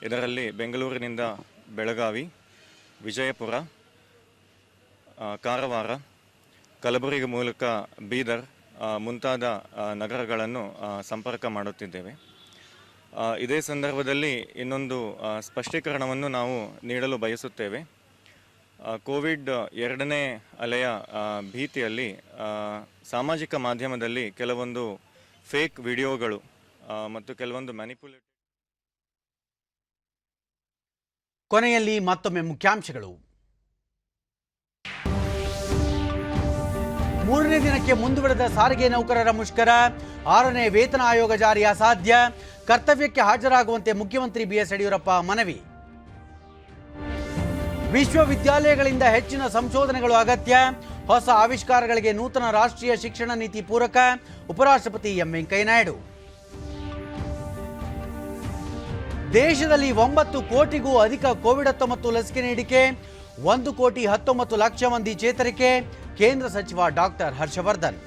ಇದರಲ್ಲಿ ಬೆಂಗಳೂರಿನಿಂದ ಬೆಳಗಾವಿ, ವಿಜಯಪುರ, ಕಾರವಾರ, ಕಲಬುರಗಿ ಮೂಲಕ ಬೀದರ್ ಮುಂತಾದ ನಗರಗಳನ್ನು ಸಂಪರ್ಕ ಮಾಡುತ್ತಿದ್ದೇವೆ. ಇದೇ ಸಂದರ್ಭದಲ್ಲಿ ಇನ್ನೊಂದು ಸ್ಪಷ್ಟೀಕರಣವನ್ನು ನಾವು ನೀಡಲು ಬಯಸುತ್ತೇವೆ. ಕೋವಿಡ್ 2ನೇ ಅಲೆಯ ಭೀತಿಯಲ್ಲಿ ಸಾಮಾಜಿಕ ಮಾಧ್ಯಮದಲ್ಲಿ ಕೆಲವೊಂದು ಫೇಕ್ ವಿಡಿಯೋಗಳು ಮತ್ತು ಕೆಲವೊಂದು ಮ್ಯಾನಿಪುಲೇಟ್. ಕೊನೆಯಲ್ಲಿ ಮತ್ತೊಮ್ಮೆ ಮುಖ್ಯಾಂಶಗಳು. 3ನೇ ದಿನಕ್ಕೆ ಮುಂದುವರೆದ ಸಾರಿಗೆ ನೌಕರರ ಮುಷ್ಕರ, 6ನೇ ವೇತನ ಆಯೋಗ ಜಾರಿ ಅಸಾಧ್ಯ, ಕರ್ತವ್ಯಕ್ಕೆ ಹಾಜರಾಗುವಂತೆ ಮುಖ್ಯಮಂತ್ರಿ BS ಯಡಿಯೂರಪ್ಪ ಮನವಿ. ವಿಶ್ವವಿದ್ಯಾಲಯಗಳಿಂದ ಹೆಚ್ಚಿನ ಸಂಶೋಧನೆಗಳು ಅಗತ್ಯ, ಹೊಸ ಆವಿಷ್ಕಾರಗಳಿಗೆ ನೂತನ ರಾಷ್ಟ್ರೀಯ ಶಿಕ್ಷಣ ನೀತಿ ಪೂರಕ, ಉಪರಾಷ್ಟ್ರಪತಿ M. ವೆಂಕಯ್ಯನಾಯ್ಡು. ದೇಶದಲ್ಲಿ 9 ಕೋಟಿಗೂ ಅಧಿಕ ಕೋವಿಡ್-19 ಲಸಿಕೆ ನೀಡಿಕೆ, 1,19,00,000 ಮಂದಿ ಚೇತರಿಕೆ, ಕೇಂದ್ರ ಸಚಿವ ಡಾಕ್ಟರ್ ಹರ್ಷವರ್ಧನ್.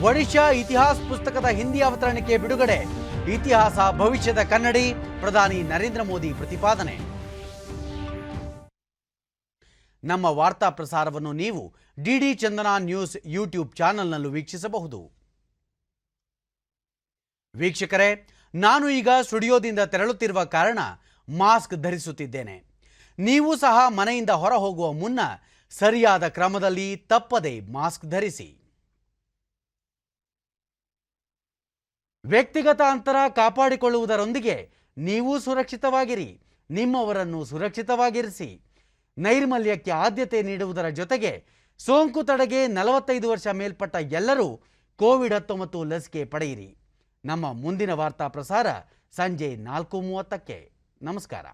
ಒಡಿಶಾ ಇತಿಹಾಸ ಪುಸ್ತಕದ ಹಿಂದಿ ಅವತರಣಿಕೆ ಬಿಡುಗಡೆ, ಇತಿಹಾಸ ಭವಿಷ್ಯದ ಕನ್ನಡಿ, ಪ್ರಧಾನಿ ನರೇಂದ್ರ ಮೋದಿ ಪ್ರತಿಪಾದನೆ. ನಮ್ಮ ವಾರ್ತಾ ಪ್ರಸಾರವನ್ನು ನೀವು ಡಿಡಿ ಚಂದನ ನ್ಯೂಸ್ ಯೂಟ್ಯೂಬ್ ಚಾನೆಲ್ನಲ್ಲೂ ವೀಕ್ಷಿಸಬಹುದು. ವೀಕ್ಷಕರೇ, ನಾನು ಈಗ ಸ್ಟುಡಿಯೋದಿಂದ ತೆರಳುತ್ತಿರುವ ಕಾರಣ ಮಾಸ್ಕ್ ಧರಿಸುತ್ತಿದ್ದೇನೆ. ನೀವು ಸಹ ಮನೆಯಿಂದ ಹೊರ ಹೋಗುವ ಮುನ್ನ ಸರಿಯಾದ ಕ್ರಮದಲ್ಲಿ ತಪ್ಪದೆ ಮಾಸ್ಕ್ ಧರಿಸಿ. ವ್ಯಕ್ತಿಗತ ಅಂತರ ಕಾಪಾಡಿಕೊಳ್ಳುವುದರೊಂದಿಗೆ ನೀವು ಸುರಕ್ಷಿತವಾಗಿರಿ, ನಿಮ್ಮವರನ್ನು ಸುರಕ್ಷಿತವಾಗಿರಿಸಿ. ನೈರ್ಮಲ್ಯಕ್ಕೆ ಆದ್ಯತೆ ನೀಡುವುದರ ಜೊತೆಗೆ ಸೋಂಕು ತಡೆಗೆ 45 ವರ್ಷ ಮೇಲ್ಪಟ್ಟ ಎಲ್ಲರೂ ಕೋವಿಡ್-19 ಲಸಿಕೆ ಪಡೆಯಿರಿ. ನಮ್ಮ ಮುಂದಿನ ವಾರ್ತಾ ಪ್ರಸಾರ ಸಂಜೆ 4:30ಕ್ಕೆ. ನಮಸ್ಕಾರ.